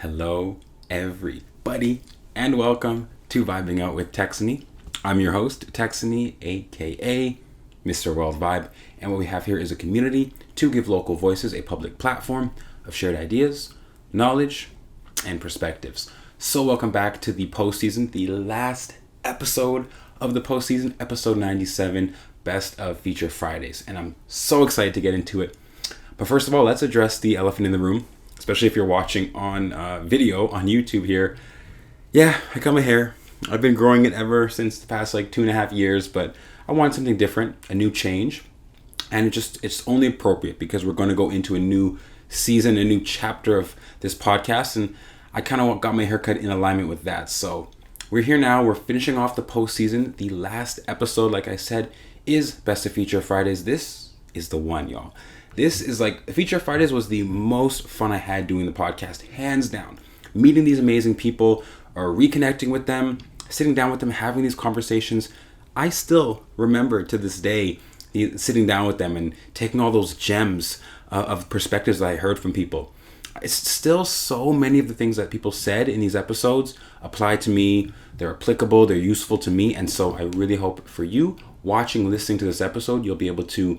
Hello, everybody, and welcome to Vibing Out with Texony. I'm your host, Texony, aka Mr. World Vibe, and what we have here is a community to give local voices a public platform of shared ideas, knowledge, and perspectives. So welcome back to the postseason, the last episode of the postseason, episode 97, Best of Feature Fridays, and I'm so excited to get into it. But first of all, let's address the elephant in the room, especially if you're watching on video on YouTube here. Yeah, I cut my hair. I've been growing it ever since the past 2.5 years, but I want something different, a new change. And it's only appropriate because we're going to go into a new season, a new chapter of this podcast. And I kind of got my haircut in alignment with that. So we're here now. We're finishing off the postseason. The last episode, like I said, is Best of Feature Fridays. This is the one, y'all. This is Feature Fridays was the most fun I had doing the podcast, hands down. Meeting these amazing people or reconnecting with them, sitting down with them, having these conversations. I still remember to this day sitting down with them and taking all those gems of perspectives that I heard from people. It's still so many of the things that people said in these episodes apply to me. They're applicable, they're useful to me. And so I really hope for you watching, listening to this episode, you'll be able to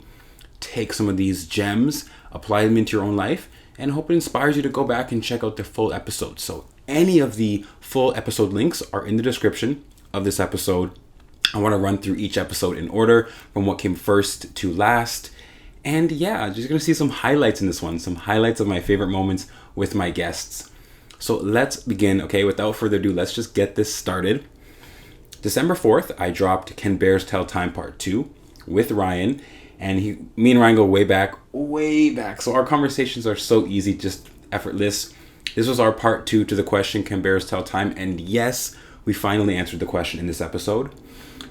take some of these gems, apply them into your own life, and hope it inspires you to go back and check out the full episode. So any of the full episode links are in the description of this episode. I want to run through each episode in order from what came first to last. And yeah, just going to see some highlights in this one, some highlights of my favorite moments with my guests. So let's begin, okay? Without further ado, let's just get this started. December 4th, I dropped Can Bears Tell Time Part 2 with Ryan. And me and Ryan go way back. So our conversations are so easy, just effortless. This was our part 2 to the question, Can Bears Tell Time? And yes, we finally answered the question in this episode.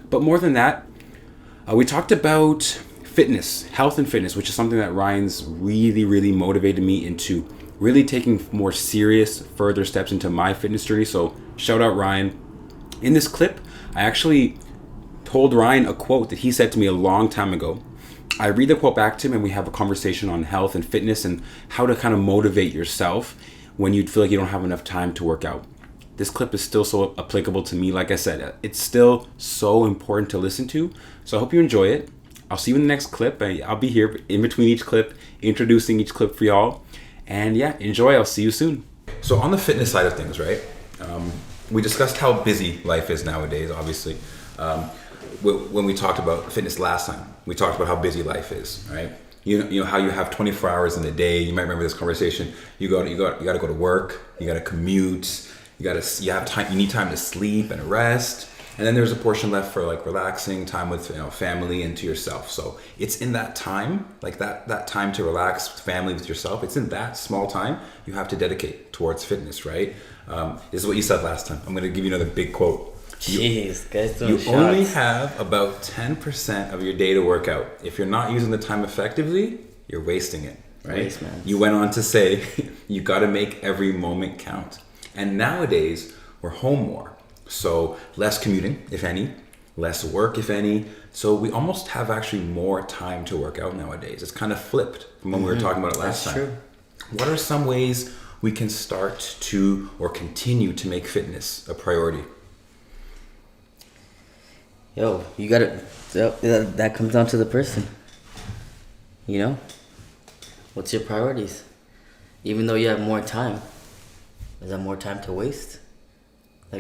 But more than that, we talked about fitness, health and fitness, which is something that Ryan's really motivated me into really taking more serious further steps into my fitness journey. So shout out Ryan. In this clip, I actually told Ryan a quote that he said to me a long time ago. I read the quote back to him and we have a conversation on health and fitness and how to kind of motivate yourself when you feel like you don't have enough time to work out. This clip is still so applicable to me. Like I said, it's still so important to listen to. So I hope you enjoy it. I'll see you in the next clip. I'll be here in between each clip, introducing each clip for y'all. And yeah, enjoy. I'll see you soon. So on the fitness side of things, right? We discussed how busy life is nowadays, obviously. When we talked about fitness last time, we talked about how busy life is, right? You know how you have 24 hours in a day. You might remember this conversation. You got to go to work. You got to commute. You have time. You need time to sleep and rest. And then there's a portion left for relaxing time with family and to yourself. So it's in that time, that time to relax, family with yourself. It's in that small time you have to dedicate towards fitness, right? This is what you said last time. I'm going to give you another big quote. Jeez, guys, you only have about 10% of your day to work out. If you're not using the time effectively, you're wasting it, right? You went on to say, you got to make every moment count. And nowadays, we're home more. So less commuting, if any, less work, if any. So we almost have actually more time to work out nowadays. It's kind of flipped from when we were talking about it last time. True. What are some ways we can start to or continue to make fitness a priority? Yo, you gotta, that comes down to the person. What's your priorities? Even though you have more time, is that more time to waste?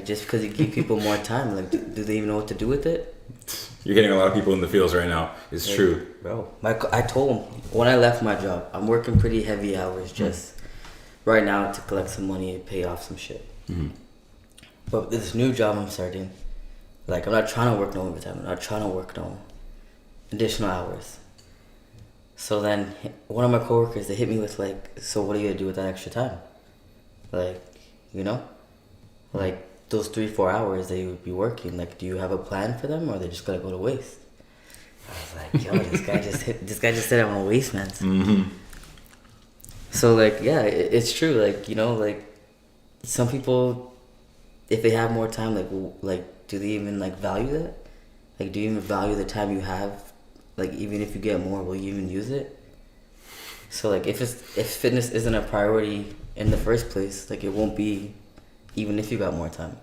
Just because you give people more time, do they even know what to do with it? You're getting a lot of people in the fields right now. It's true. Bro, I told him, when I left my job, I'm working pretty heavy hours just right now to collect some money and pay off some shit. Mm-hmm. But this new job I'm starting, I'm not trying to work no overtime. I'm not trying to work no additional hours. So then one of my coworkers, they hit me with so what are you going to do with that extra time? Those 3-4 hours that you would be working, do you have a plan for them or they're just going to go to waste? I was like, yo, this guy just said I want to waste, man. Mm-hmm. So it's true. Some people, if they have more time, do they even value that? Do you even value the time you have? Even if you get more, will you even use it? So like if fitness isn't a priority in the first place, like it won't be, even if you got more time.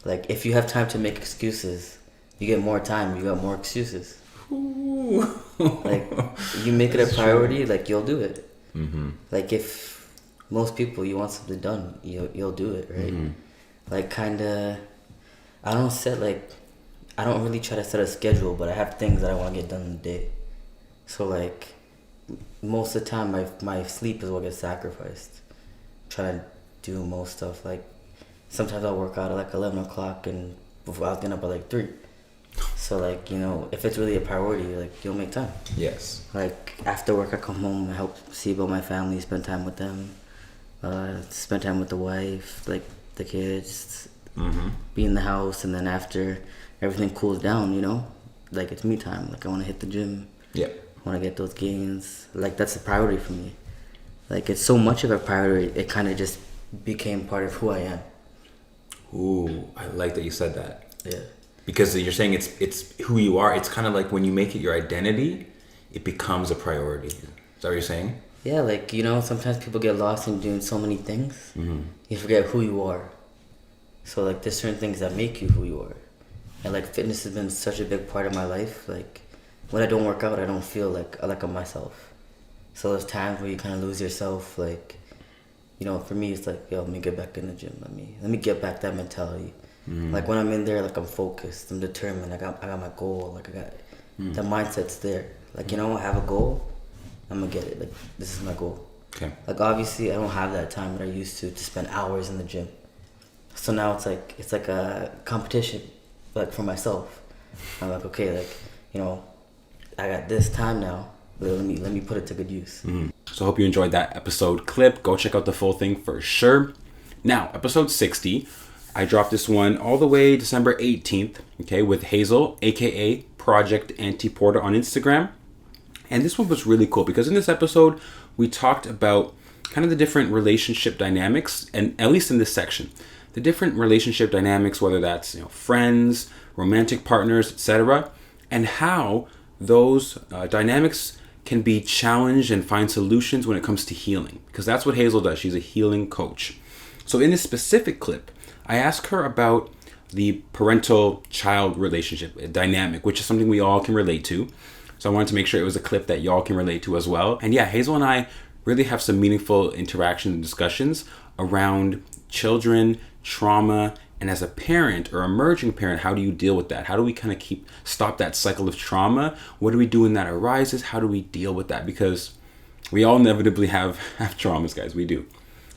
Like if you have time to make excuses, you get more time. You got more excuses. Ooh. Like you make it a priority, like you'll do it. Mm-hmm. Like if most people, you want something done, you'll do it, right? Mm-hmm. Like kinda, I don't really try to set a schedule, but I have things that I want to get done in the day. So like most of the time, my sleep is what gets sacrificed. I'm trying to do most stuff. Like sometimes I'll work out at like 11 o'clock and before I was getting up at like 3. So like, you know, if it's really a priority, like you'll make time. Yes. Like after work, I come home, I help see about my family, spend time with them, spend time with the wife, like the kids, be in the house, and then after everything cools down, you know, like it's me time. Like I want to hit the gym. Yeah. I want to get those gains. Like that's a priority for me. Like it's so much of a priority, it kind of just became part of who I am. Ooh, I like that you said that. Yeah. Because you're saying it's who you are. It's kind of like when you make it your identity, it becomes a priority. Is that what you're saying? Yeah, like, you know, sometimes people get lost in doing so many things. Mm-hmm. You forget who you are. So, like, there's certain things that make you who you are. And, like, fitness has been such a big part of my life. Like, when I don't work out, I don't feel like I'm myself. So there's times where you kind of lose yourself. Like, you know, for me, it's like, yo, let me get back in the gym. Let me get back that mentality. Mm. Like when I'm in there, like I'm focused, I'm determined. I got my goal. Like I got the mindset's there. Like, you know, I have a goal, I'm gonna get it. Like this is my goal. Okay. Like obviously, I don't have that time that I used to spend hours in the gym. So now it's like a competition, like for myself. I'm like, okay, like, you know, I got this time now. Let me put it to good use. Mm. So I hope you enjoyed that episode clip. Go check out the full thing for sure. Now, episode 60. I dropped this one all the way December 18th, okay, with Hazel, aka Project Antiporta on Instagram. And this one was really cool because in this episode, we talked about kind of the different relationship dynamics, and at least in this section, the different relationship dynamics, whether that's, you know, friends, romantic partners, etc., and how those dynamics can be challenged and find solutions when it comes to healing, because that's what Hazel does. She's a healing coach. So in this specific clip, I asked her about the parental-child relationship dynamic, which is something we all can relate to. So I wanted to make sure it was a clip that y'all can relate to as well. And yeah, Hazel and I really have some meaningful interactions and discussions around children, trauma, and as a parent or emerging parent, how do you deal with that? How do we kind of stop that cycle of trauma? What do we do when that arises? How do we deal with that? Because we all inevitably have traumas, guys. We do.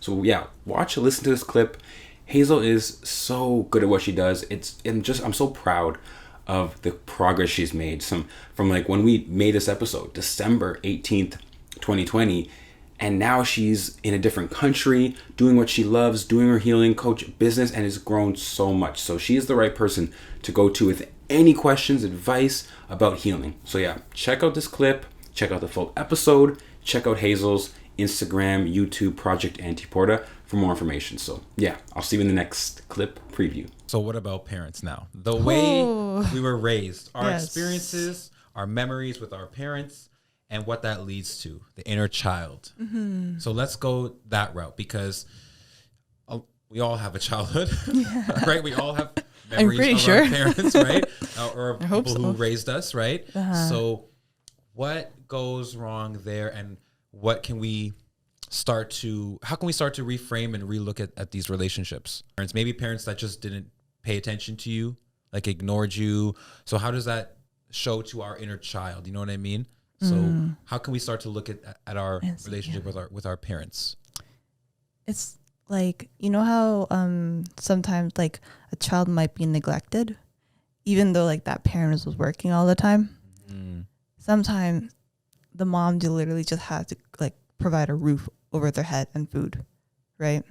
So yeah, listen to this clip. Hazel is so good at what she does. I'm so proud of the progress she's made. From like when we made this episode, December 18th, 2020, and now she's in a different country, doing what she loves, doing her healing coach business, and has grown so much. So she is the right person to go to with any questions, advice about healing. So yeah, check out this clip, check out the full episode, check out Hazel's Instagram, YouTube, Project Antiporta for more information. So yeah, I'll see you in the next clip preview. So what about parents now? The way we were raised, our experiences, our memories with our parents, and what that leads to, the inner child. Mm-hmm. So let's go that route, because we all have a childhood, right? We all have memories of our parents, right? Or people who raised us, right? Uh-huh. So what goes wrong there, and how can we start to reframe and relook at these relationships? Maybe parents that just didn't pay attention to you, like ignored you. So how does that show to our inner child? You know what I mean? So how can we start to look at our relationship with our parents? It's like, you know how sometimes like a child might be neglected, even though like that parent was working all the time. Mm. Sometimes the mom literally just has to like provide a roof over their head and food, right?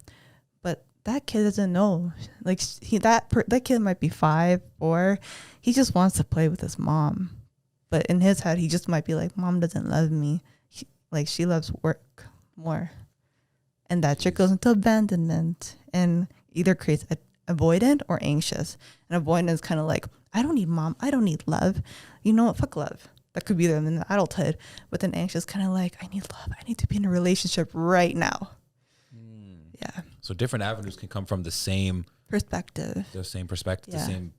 But that kid doesn't know. Like that kid might be 5 or he just wants to play with his mom. But in his head, he just might be like, Mom doesn't love me. She loves work more. And that trickles into abandonment and either creates avoidant or anxious. And avoidant is kind of like, I don't need mom. I don't need love. You know what? Fuck love. that could be them in adulthood. But then anxious, kind of like, I need love. I need to be in a relationship right now. Yeah. So different avenues can come from the same perspective, the same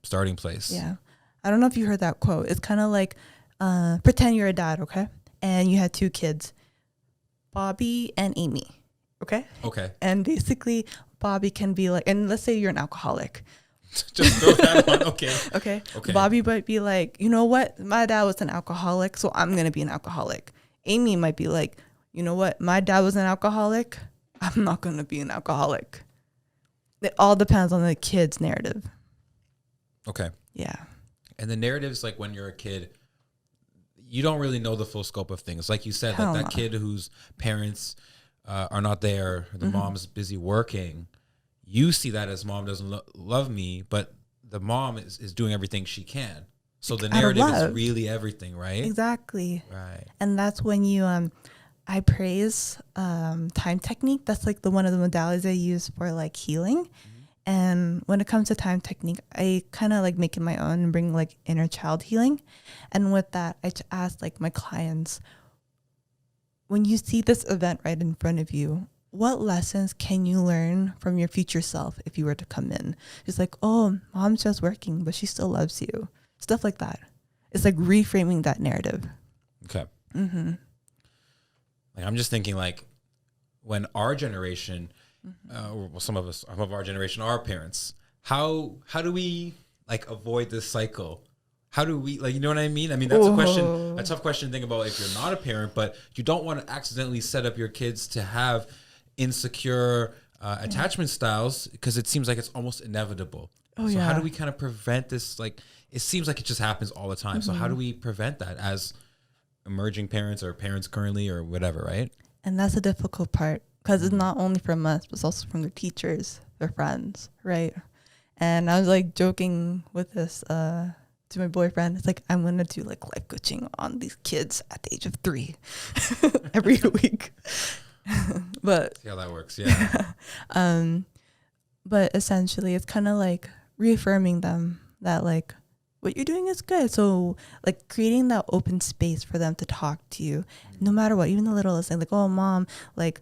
starting place. Yeah. I don't know if you heard that quote. It's kind of like, pretend you're a dad, okay? And you had 2 kids, Bobby and Amy, okay? Okay. And basically, Bobby can be like, and let's say you're an alcoholic. Just throw that on. Okay. Okay. Okay. Bobby might be like, you know what? My dad was an alcoholic, so I'm going to be an alcoholic. Amy might be like, you know what? My dad was an alcoholic. I'm not going to be an alcoholic. It all depends on the kid's narrative. Okay. Yeah. And the narratives, like when you're a kid, you don't really know the full scope of things. Like you said, Hell that no. kid whose parents are not there, the mom's busy working, you see that as mom doesn't love me, but the mom is doing everything she can. So the narrative is really everything, right? Exactly. Right. And that's when you, I praise time technique. That's like one of the modalities I use for like healing. And when it comes to time technique, I kind of like make it my own and bring like inner child healing. And with that, I ask like my clients, when you see this event right in front of you, what lessons can you learn from your future self if you were to come in? It's like, oh, mom's just working, but she still loves you. Stuff like that. It's like reframing that narrative. Okay. Like I'm just thinking like when our generation, well, some of our generation, our parents, how do we like avoid this cycle? How do we, like, you know what I mean? I mean, that's a tough question to think about if you're not a parent, but you don't want to accidentally set up your kids to have insecure attachment styles because it seems like it's almost inevitable. So how do we kind of prevent this? Like, it seems like it just happens all the time. So how do we prevent that as emerging parents or parents currently or whatever, right? And that's the difficult part because it's not only from us, but it's also from their teachers, their friends, right? And I was like joking with this to my boyfriend. It's like, I'm going to do like life coaching on these kids at the age of 3 every week. But see how that works. Yeah. But essentially it's kind of like reaffirming them that like what you're doing is good. So like creating that open space for them to talk to you no matter what, even the littlest thing, like, oh mom, like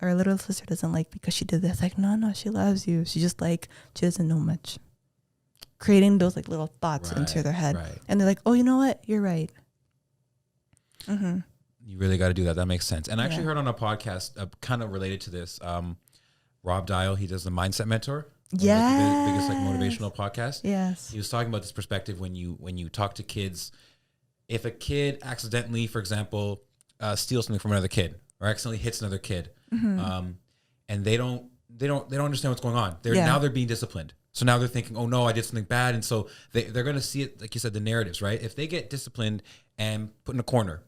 our little sister doesn't like because she did this. Like, no, she loves you. She just like, she doesn't know much. Creating those like little thoughts into their head. Right. And they're like, oh, you know what? You're right. You really got to do that. That makes sense. And I actually heard on a podcast kind of related to this, Rob Dial, he does the Mindset Mentor. Yeah. The biggest like motivational podcast. Yes. He was talking about this perspective when you talk to kids. If a kid accidentally, for example, steals something from another kid or accidentally hits another kid, and they don't understand what's going on. Now they're being disciplined. So now they're thinking, oh no, I did something bad. And so they're going to see it, like you said, the narratives, right? If they get disciplined and put in a corner,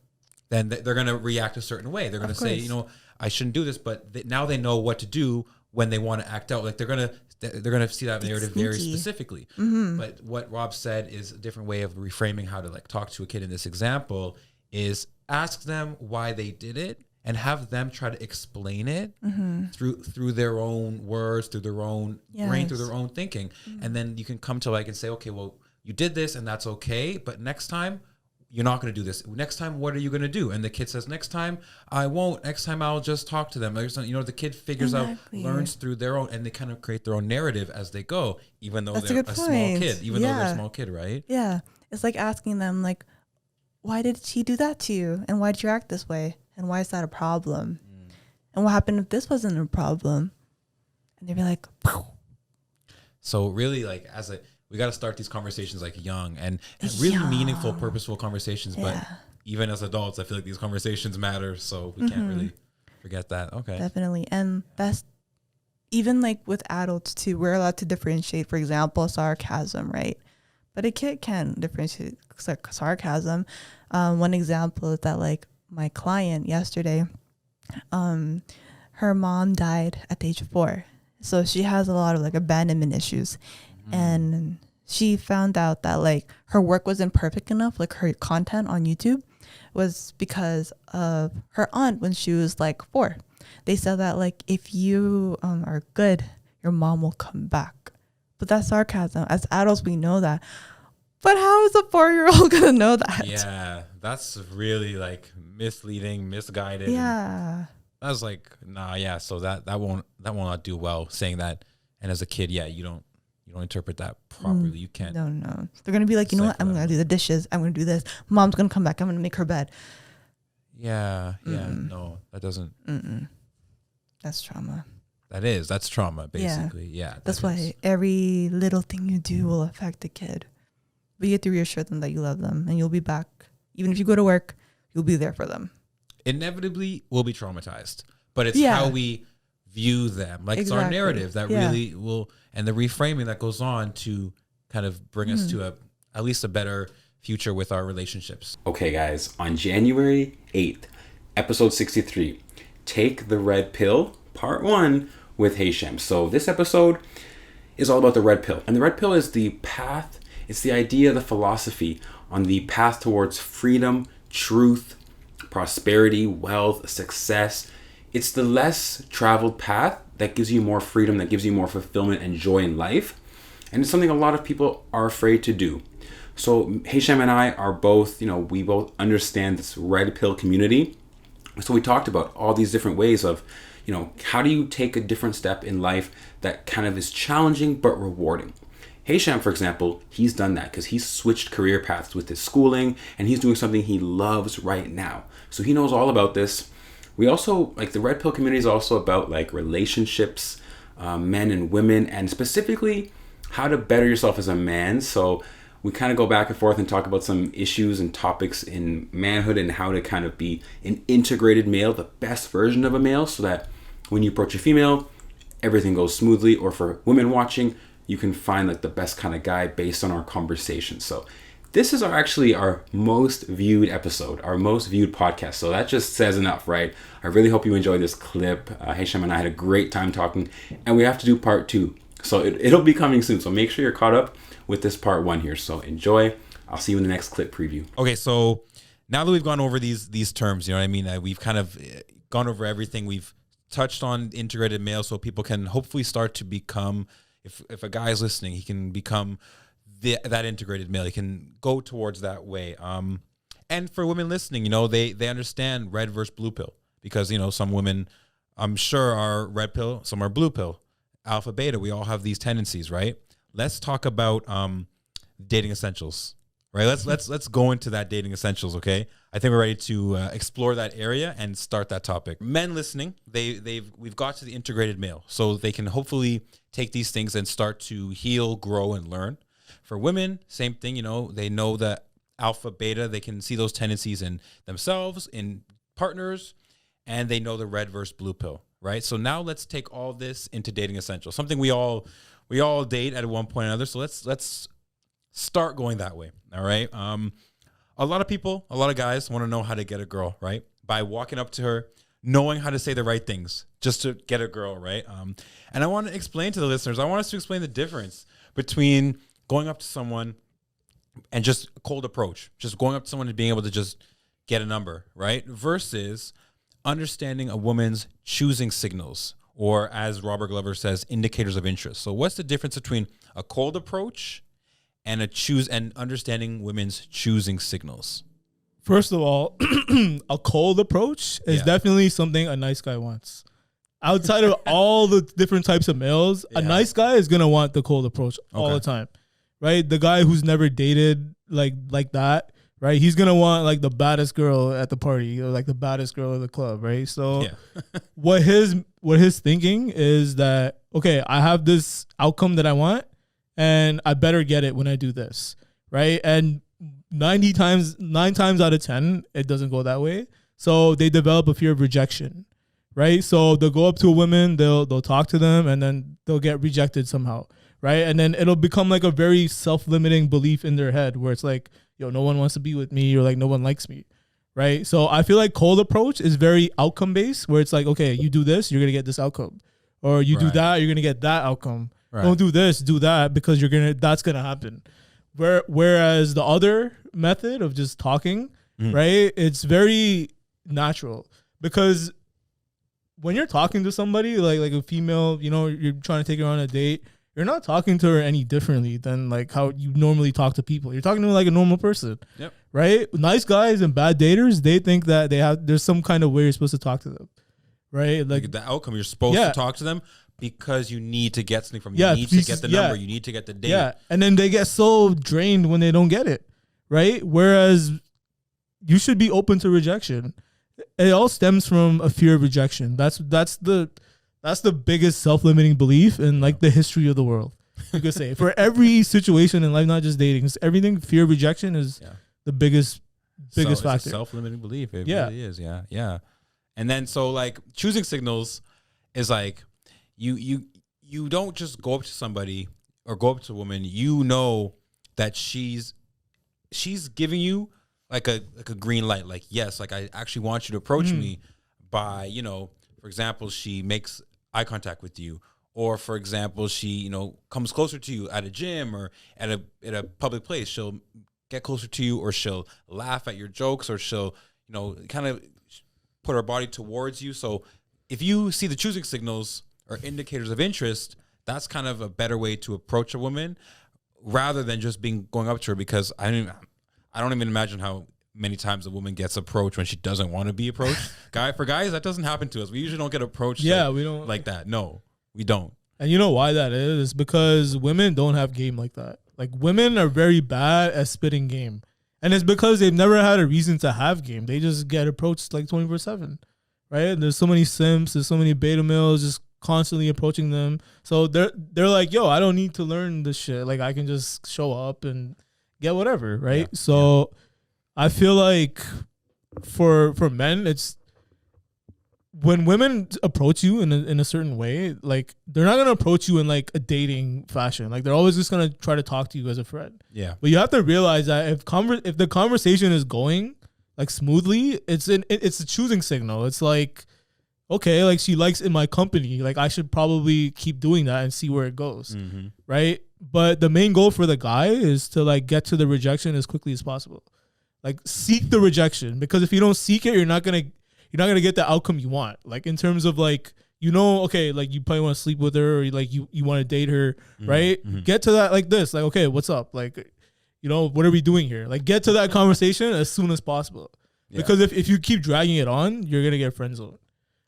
then they're going to react a certain way. They're going to say, you know, I shouldn't do this, but now they know what to do when they want to act out. Like they're going to see that narrative very specifically. But what Rob said is a different way of reframing how to like talk to a kid in this example is ask them why they did it and have them try to explain it through their own words, through their own brain, through their own thinking. And then you can come to like and say, okay, well, you did this and that's okay, but next time you're not going to do this. Next time, what are you going to do? And the kid says, next time I won't. Next time I'll just talk to them. You know, the kid figures out, learns through their own, and they kind of create their own narrative as they go, even though they're a small kid, though they're a small kid, right? Yeah. It's like asking them like, why did she do that to you? And why did you act this way? And why is that a problem? And what happened if this wasn't a problem? And they'd be like, pow. So really like we got to start these conversations like young and really meaningful, purposeful conversations. But even as adults, I feel like these conversations matter. So we can't really forget that. Okay. Definitely. And that's even like with adults too, we're allowed to differentiate, for example, sarcasm, right? But a kid can differentiate sarcasm. One example is that like my client yesterday, her mom died at the age of 4. So she has a lot of like abandonment issues. And she found out that like her work wasn't perfect enough, like her content on YouTube was because of her aunt when she was like 4. They said that like if you are good, your mom will come back. But that's sarcasm. As adults, we know that. But how is a 4-year-old gonna know that? Yeah, that's really like misleading, misguided. Yeah. I was like, nah, yeah. So that won't not do well saying that. And as a kid, yeah, you don't interpret that properly. You can't. No. They're gonna be like, you know what? I'm gonna do the dishes. I'm gonna do this. Mom's gonna come back. I'm gonna make her bed. Yeah. No, that doesn't. That's trauma. That's trauma, basically. Yeah. That's why every little thing you do will affect the kid. But you have to reassure them that you love them and you'll be back. Even if you go to work, you'll be there for them. Inevitably, we'll be traumatized, but it's how we view them. Like, it's our narrative that really will, and the reframing that goes on to kind of bring us to at least a better future with our relationships. Okay, guys, on January 8th, episode 63, Take the Red Pill, part 1 with Hisham. So this episode is all about the red pill. And the red pill is the path, it's the idea, the philosophy on the path towards freedom, truth, prosperity, wealth, success. It's the less traveled path that gives you more freedom, that gives you more fulfillment and joy in life. And it's something a lot of people are afraid to do. So Hisham and I are both, we both understand this red pill community. So we talked about all these different ways of, how do you take a different step in life that kind of is challenging but rewarding. Hisham, for example, he's done that because he's switched career paths with his schooling and he's doing something he loves right now. So he knows all about this. We also, the red pill community is also about relationships, men and women, and specifically how to better yourself as a man. So we kind of go back and forth and talk about some issues and topics in manhood and how to kind of be an integrated male, the best version of a male, so that when you approach a female, everything goes smoothly. Or for women watching, you can find the best kind of guy based on our conversation. So this is actually our most viewed episode, our most viewed podcast. So that just says enough, right? I really hope you enjoyed this clip. Hisham and I had a great time talking, and we have to do part 2. So it'll be coming soon. So make sure you're caught up with this part 1 here. So enjoy. I'll see you in the next clip preview. Okay, so now that we've gone over these terms, you know what I mean? We've kind of gone over everything. We've touched on integrated male, so people can hopefully start to become, if a guy is listening, he can become that integrated male. He can go towards that way. And for women listening, they understand red versus blue pill, because, some women, I'm sure, are red pill, some are blue pill, alpha, beta. We all have these tendencies, right? Let's talk about dating essentials, right? Let's go into that dating essentials, okay? I think we're ready to explore that area and start that topic. Men listening, we've got to the integrated male, so they can hopefully take these things and start to heal, grow, and learn. For women, same thing, they know that alpha, beta, they can see those tendencies in themselves, in partners, and they know the red versus blue pill, right? So now let's take all this into dating essentials, something we all date at one point or another. So let's start going that way, all right? A lot of guys want to know how to get a girl, right? By walking up to her, knowing how to say the right things just to get a girl, right? And I want to explain to the listeners, I want us to explain the difference between going up to someone and just a cold approach, just going up to someone and being able to just get a number, right? Versus understanding a woman's choosing signals, or as Robert Glover says, indicators of interest. So what's the difference between a cold approach and understanding women's choosing signals? First of all, a cold approach is definitely something a nice guy wants. Outside of all the different types of males, a nice guy is going to want the cold approach all the time, right? The guy who's never dated like that, right? He's going to want the baddest girl at the party, or the baddest girl at the club, right? So what his thinking is that, okay, I have this outcome that I want, and I better get it when I do this, right? And 9 times out of 10, it doesn't go that way. So they develop a fear of rejection, right? So they'll go up to a woman, they'll talk to them, and then they'll get rejected somehow, right? And then it'll become a very self-limiting belief in their head, where it's no one wants to be with me, or no one likes me, right? So I feel cold approach is very outcome-based, where it's okay, you do this, you're going to get this outcome. Or you do that, you're going to get that outcome. Right. Don't do this, do that, because that's going to happen. Whereas the other method of just talking, right, it's very natural, because when you're talking to somebody like a female, you're trying to take her on a date, you're not talking to her any differently than like how you normally talk to people. You're talking to her like a normal person. Yep. Right? Nice guys and bad daters, they think that there's some kind of way you're supposed to talk to them. Right? Like the outcome, you're supposed to talk to them because you need to get something from them. You need to get the number. You need to get the date. Yeah. And then they get so drained when they don't get it. Right? Whereas you should be open to rejection. It all stems from a fear of rejection. That's the biggest self-limiting belief in like the history of the world. You could say for every situation in life, not just dating, it's everything. Fear of rejection is the biggest factor. It's a self-limiting belief. It really is. Yeah, yeah. And then so like choosing signals is like you don't just go up to somebody or go up to a woman. You know that she's giving you like a green light. Like, yes, like I actually want you to approach me by, you know, for example, she makes eye contact with you, or for example, she, you know, comes closer to you at a gym or at a public place. She'll get closer to you, or she'll laugh at your jokes, or she'll, you know, kind of put her body towards you. So if you see the choosing signals or indicators of interest, that's kind of a better way to approach a woman rather than just going up to her, because I don't even imagine how many times a woman gets approached when she doesn't want to be approached. For guys, that doesn't happen to us. We usually don't get approached. Yeah, we don't like that. No, we don't. And you know why that is? It's because women don't have game like that. Like women are very bad at spitting game. And it's because they've never had a reason to have game. They just get approached like 24/7, right? There's so many simps, there's so many beta males just constantly approaching them. So they're like, yo, I don't need to learn this shit. Like I can just show up and get whatever, right? Yeah, so I feel like for men, it's when women approach you in a certain way, like they're not gonna approach you in like a dating fashion. Like they're always just gonna try to talk to you as a friend. Yeah. But you have to realize that if the conversation is going like smoothly, it's a choosing signal. It's like, okay, like she likes in my company. Like I should probably keep doing that and see where it goes, right? But the main goal for the guy is to like get to the rejection as quickly as possible. Like seek the rejection, because if you don't seek it, you're not gonna get the outcome you want. Like in terms of like, you know, okay, like you probably want to sleep with her, or like you want to date her, right? Get to that like this, like, okay, what's up? Like, you know, what are we doing here? Like get to that conversation as soon as possible. Yeah. Because if you keep dragging it on, you're gonna get friend zoned.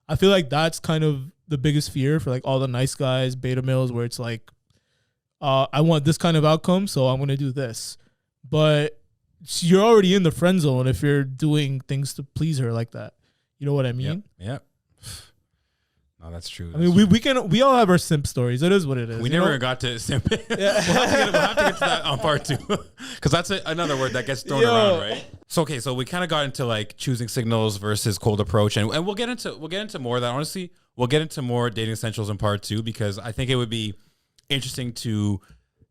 I feel like that's kind of the biggest fear for like all the nice guys, beta males, where it's like, I want this kind of outcome, so I'm gonna do this. But you're already in the friend zone if you're doing things to please her like that. You know what I mean? Yep. No, that's true. I mean, we all have our simp stories. It is what it is. We never got to simp. We'll have to get to that on part 2, because that's another word that gets thrown around, right? So okay, so we kind of got into like choosing signals versus cold approach, and we'll get into more of that. Honestly, we'll get into more dating essentials in part 2, because I think it would be interesting to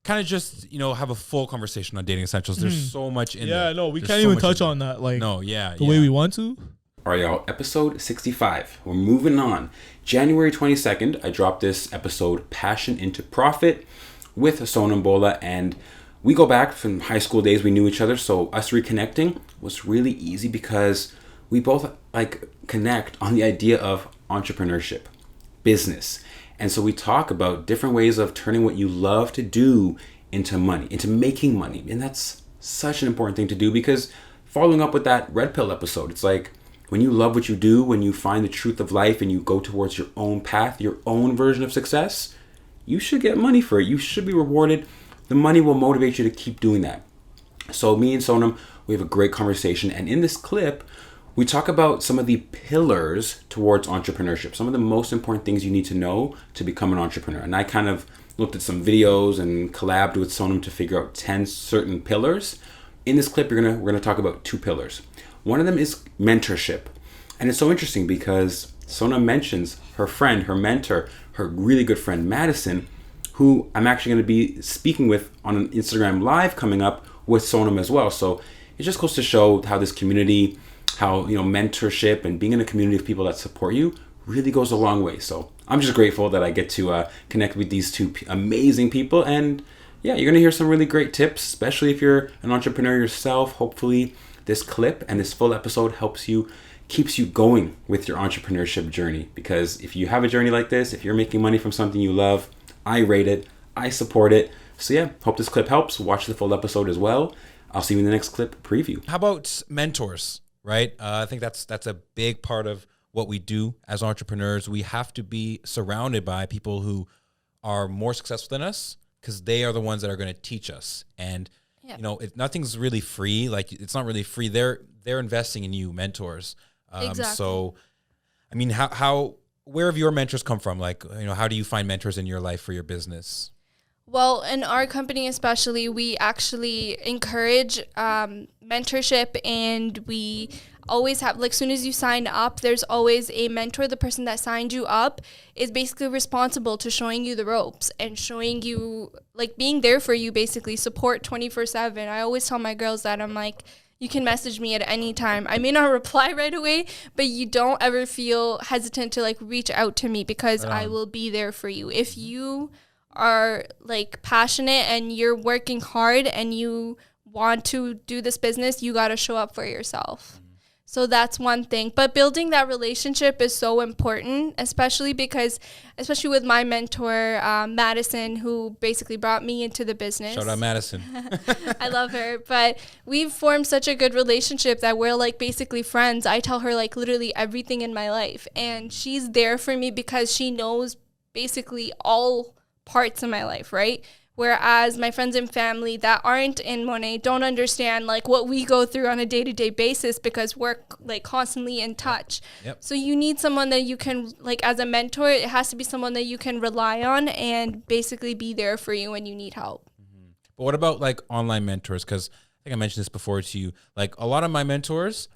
kind of just, you know, have a full conversation on dating essentials. There's so much in there. Yeah, no, we can't even touch on that like the way we want to. All right, y'all, episode 65. We're moving on. January 22nd, I dropped this episode, Passion into Profit, with Sonam Bola, and we go back from high school days. We knew each other, so us reconnecting was really easy because we both like connect on the idea of entrepreneurship, business. And so we talk about different ways of turning what you love to do into money, into making money. And that's such an important thing to do, because following up with that Red Pill episode, it's like when you love what you do, when you find the truth of life and you go towards your own path, your own version of success, you should get money for it. You should be rewarded. The money will motivate you to keep doing that. So me and Sonam, we have a great conversation. And in this clip, we talk about some of the pillars towards entrepreneurship, some of the most important things you need to know to become an entrepreneur. And I kind of looked at some videos and collabed with Sonam to figure out 10 certain pillars. In this clip, we're gonna talk about 2 pillars. One of them is mentorship. And it's so interesting because Sonam mentions her friend, her mentor, her really good friend, Madison, who I'm actually going to be speaking with on an Instagram Live coming up with Sonam as well. So it just goes to show how this community, how, you know, mentorship and being in a community of people that support you really goes a long way. So I'm just grateful that I get to connect with these 2 amazing people. And yeah, you're going to hear some really great tips, especially if you're an entrepreneur yourself. Hopefully this clip and this full episode keeps you going with your entrepreneurship journey. Because if you have a journey like this, if you're making money from something you love, I rate it. I support it. So yeah, hope this clip helps. Watch the full episode as well. I'll see you in the next clip preview. How about mentors, right? I think that's a big part of what we do as entrepreneurs. We have to be surrounded by people who are more successful than us, because they are the ones that are going to teach us. And you know, nothing's really free. Like, it's not really free. They're investing in you, mentors. Exactly. So, I mean, where have your mentors come from? Like, you know, how do you find mentors in your life for your business? Well, in our company especially, we actually encourage mentorship, and we always have, like, soon as you sign up, there's always a mentor. The person that signed you up is basically responsible to showing you the ropes and showing you, like, being there for you, basically, support 24/7. I always tell my girls that. I'm like, you can message me at any time. I may not reply right away, but you don't ever feel hesitant to, like, reach out to me, because I will be there for you. If you are, like, passionate and you're working hard and you want to do this business, you got to show up for yourself. So that's one thing. But building that relationship is so important, especially with my mentor, Madison, who basically brought me into the business. Shout out Madison. I love her. But we've formed such a good relationship that we're, like, basically friends. I tell her, like, literally everything in my life. And she's there for me because she knows basically all parts of my life, right? Whereas my friends and family that aren't in Monet don't understand, like, what we go through on a day-to-day basis, because we're, like, constantly in touch. Yep. So you need someone that you can, like, as a mentor, it has to be someone that you can rely on and basically be there for you when you need help. But what about, like, online mentors? Because I think I mentioned this before to you. Like, a lot of my mentors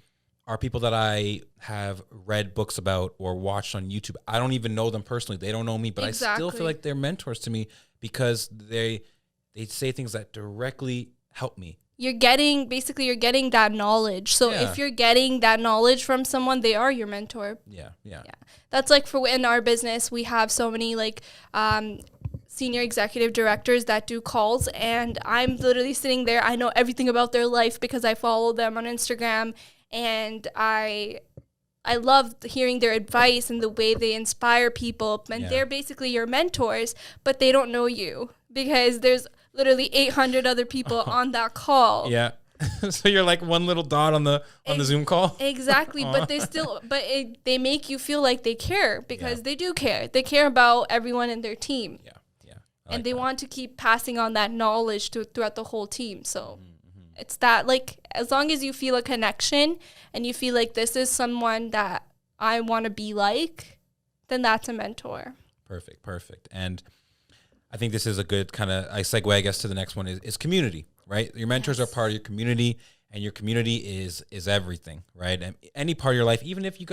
are people that I have read books about or watched on YouTube. I don't even know them personally. They don't know me, but I still feel like they're mentors to me, because they say things that directly help me. You're getting that knowledge. So if you're getting that knowledge from someone, they are your mentor. Yeah. That's like, for in our business, we have so many, like, senior executive directors that do calls, and I'm literally sitting there. I know everything about their life because I follow them on Instagram, and I love hearing their advice and the way they inspire people. And they're basically your mentors, but they don't know you, because there's literally 800 other people on that call. Yeah. So you're like one little dot on the Zoom call. Exactly. But they make you feel like they care, because they do care. They care about everyone in their team. Yeah. And they want to keep passing on that knowledge throughout the whole team. So it's that, like, as long as you feel a connection and you feel like this is someone that I want to be like, then that's a mentor. Perfect. And I think this is a good kind of segue, I guess, to the next one is community, right? Your mentors are part of your community, and your community is everything, right? And any part of your life, even if you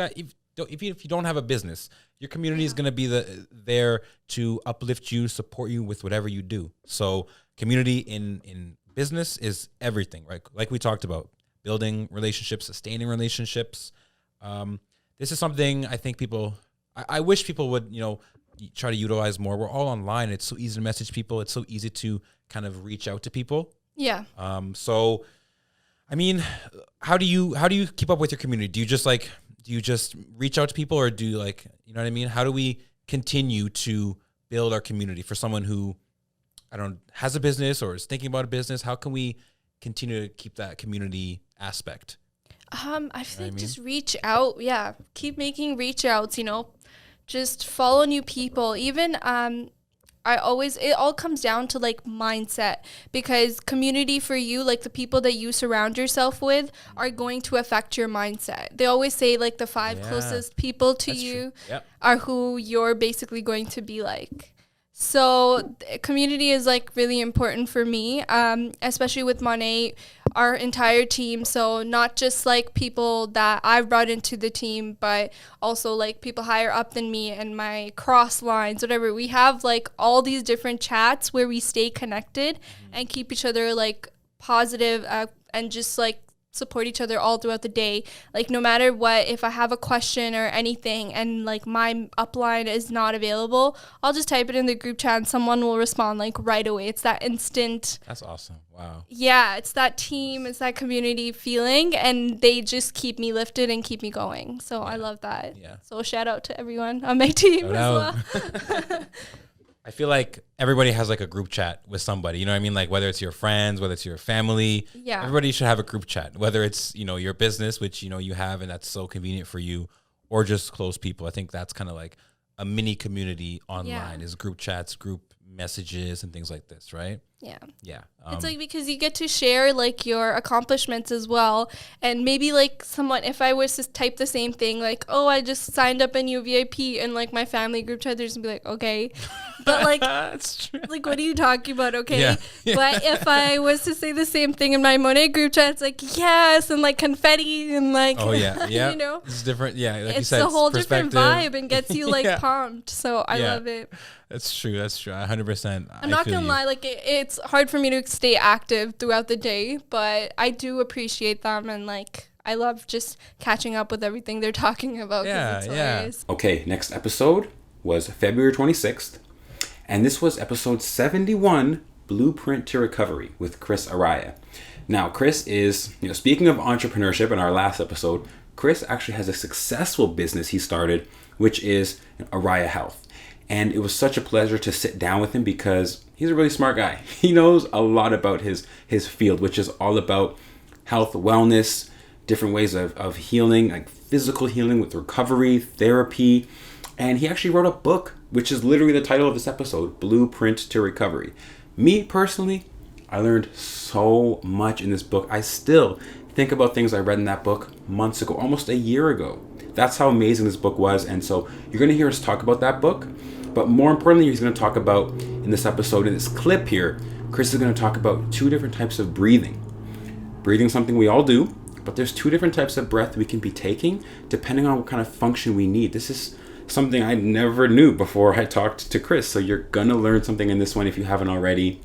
don't have a business, your community is going to be there to uplift you, support you with whatever you do. So community in business is everything, right? Like we talked about, building relationships, sustaining relationships. This is something I think I wish people would, try to utilize more. We're all online. It's so easy to message people. It's so easy to kind of reach out to people. Yeah. So, I mean, how do you keep up with your community? Do you just reach out to people, or do you, like, you know what I mean? How do we continue to build our community for someone who has a business or is thinking about a business? How can we continue to keep that community aspect? I think just reach out. Yeah. Keep making reach outs, just follow new people. Even, it all comes down to, like, mindset, because community for you, like, the people that you surround yourself with are going to affect your mindset. They always say, like, the 5 closest people to you are who you're basically going to be like. So community is, like, really important for me, especially with Monet, our entire team. So not just, like, people that I've brought into the team, but also, like, people higher up than me and my cross lines, whatever. We have, like, all these different chats where we stay connected and keep each other, like, positive, and just, like, support each other all throughout the day. Like, no matter what, if I have a question or anything and, like, my upline is not available, I'll just type it in the group chat and someone will respond, like, right away. It's that instant. That's awesome. Wow. Yeah, it's that team, it's that community feeling, and they just keep me lifted and keep me going. So I love that. Yeah. So shout out to everyone on my team as well. I feel like everybody has like a group chat with somebody, you know what I mean? Like whether it's your friends, whether it's your family, Yeah. everybody should have a group chat, whether it's, you know, your business, which, you know, you have, and that's so convenient for you, or just close people. I think that's kind of like a mini community online is group chats, group messages and things like this, right? Yeah. Yeah. It's like because you get to share like your accomplishments as well. And maybe like someone, if I was to type the same thing, like, oh, I just signed up a new VIP in like my family group chat, there's gonna be like, okay. But like, that's true. like, what are you talking about? Okay. Yeah. But if I was to say the same thing in my Monet group chat, it's like, yes, and like confetti and like, Oh yeah. Yeah. you know, It's different. Yeah. Like you it's said, a whole different perspective. vibe and gets you like Yeah. pumped. So I Yeah. love it. That's true. That's true. 100%. I'm not gonna lie, like it's hard for me to stay active throughout the day, but I do appreciate them and like I love just catching up with everything they're talking about. Yeah, it's yeah. hilarious. Okay, next episode was February 26th, and this was episode 71, Blueprint to Recovery with Chris Araya. Now, Chris is, you know, speaking of entrepreneurship in our last episode, Chris actually has a successful business he started, which is Araya Health. And it was such a pleasure to sit down with him because he's a really smart guy. He knows a lot about his field, which is all about health, wellness, different ways of healing, like physical healing with recovery, therapy. And he actually wrote a book, which is literally the title of this episode, Blueprint to Recovery. Me, personally, I learned so much in this book. I still think about things I read in that book months ago, almost a year ago. That's how amazing this book was. And so you're going to hear us talk about that book. But more importantly, he's going to talk about, in this episode, in this clip here, Chris is going to talk about 2 different types of breathing. Breathing is something we all do, but there's 2 different types of breath we can be taking depending on what kind of function we need. This is something I never knew before I talked to Chris. So you're going to learn something in this one if you haven't already.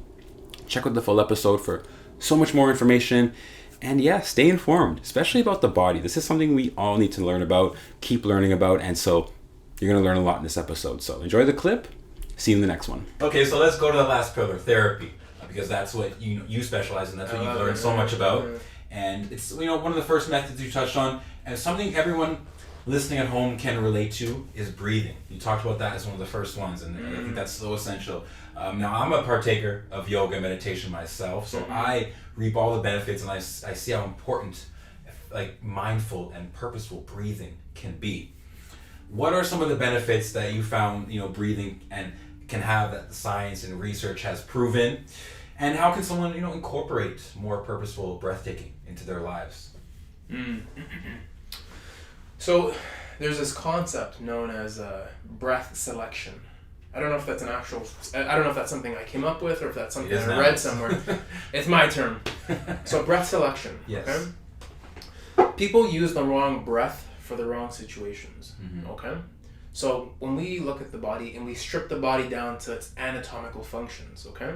Check out the full episode for so much more information. And yeah, stay informed, especially about the body. This is something we all need to learn about, keep learning about. And so you're going to learn a lot in this episode. So enjoy the clip. See you in the next one. Okay, so let's go to the last pillar, therapy, because that's what you specialize in. That's what you've learned so much about. And it's, you know, one of the first methods you touched on, and something everyone listening at home can relate to is breathing. You talked about that as one of the first ones, and I think that's so essential. Now, I'm a partaker of yoga and meditation myself, so I reap all the benefits, and I see how important like mindful and purposeful breathing can be. What are some of the benefits that you found, you know, breathing and can have that the science and research has proven? And how can someone, you know, incorporate more purposeful breathtaking into their lives? So there's this concept known as breath selection. I don't know if that's I don't know if that's something I came up with or if that's something I read somewhere. It's my term. So breath selection. Yes. Okay? People use the wrong breath for the wrong situations. Okay? So when we look at the body and we strip the body down to its anatomical functions, okay?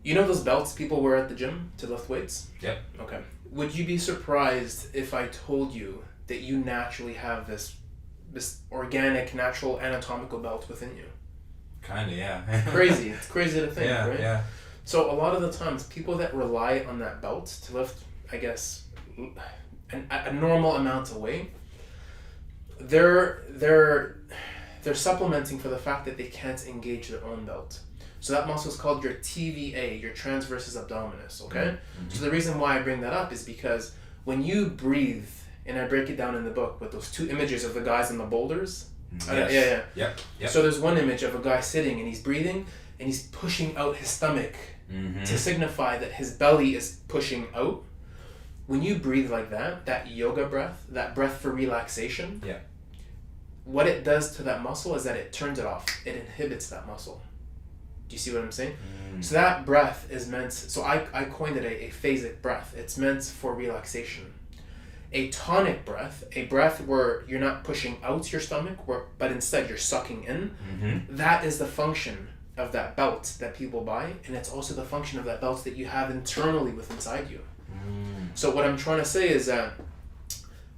You know those belts people wear at the gym to lift weights? Yep. Okay. Would you be surprised if I told you that you naturally have this organic, natural, anatomical belt within you? Kinda, yeah. Crazy. It's crazy to think, right? Yeah. So a lot of the times, people that rely on that belt to lift, I guess, a normal amount of weight, they're supplementing for the fact that they can't engage their own belt. So that muscle is called your TVA, your Transversus Abdominis, okay? So the reason why I bring that up is because when you breathe, and I break it down in the book with those 2 images of the guys on the boulders. Yep. So there's one image of a guy sitting and he's breathing and he's pushing out his stomach to signify that his belly is pushing out. When you breathe like that, that yoga breath, that breath for relaxation, what it does to that muscle is that it turns it off. It inhibits that muscle. Do you see what I'm saying? So that breath is meant, so I coined it a phasic breath. It's meant for relaxation. A tonic breath, a breath where you're not pushing out your stomach, but instead you're sucking in, that is the function of that belt that people buy, and it's also the function of that belt that you have internally within inside you. So what I'm trying to say is that,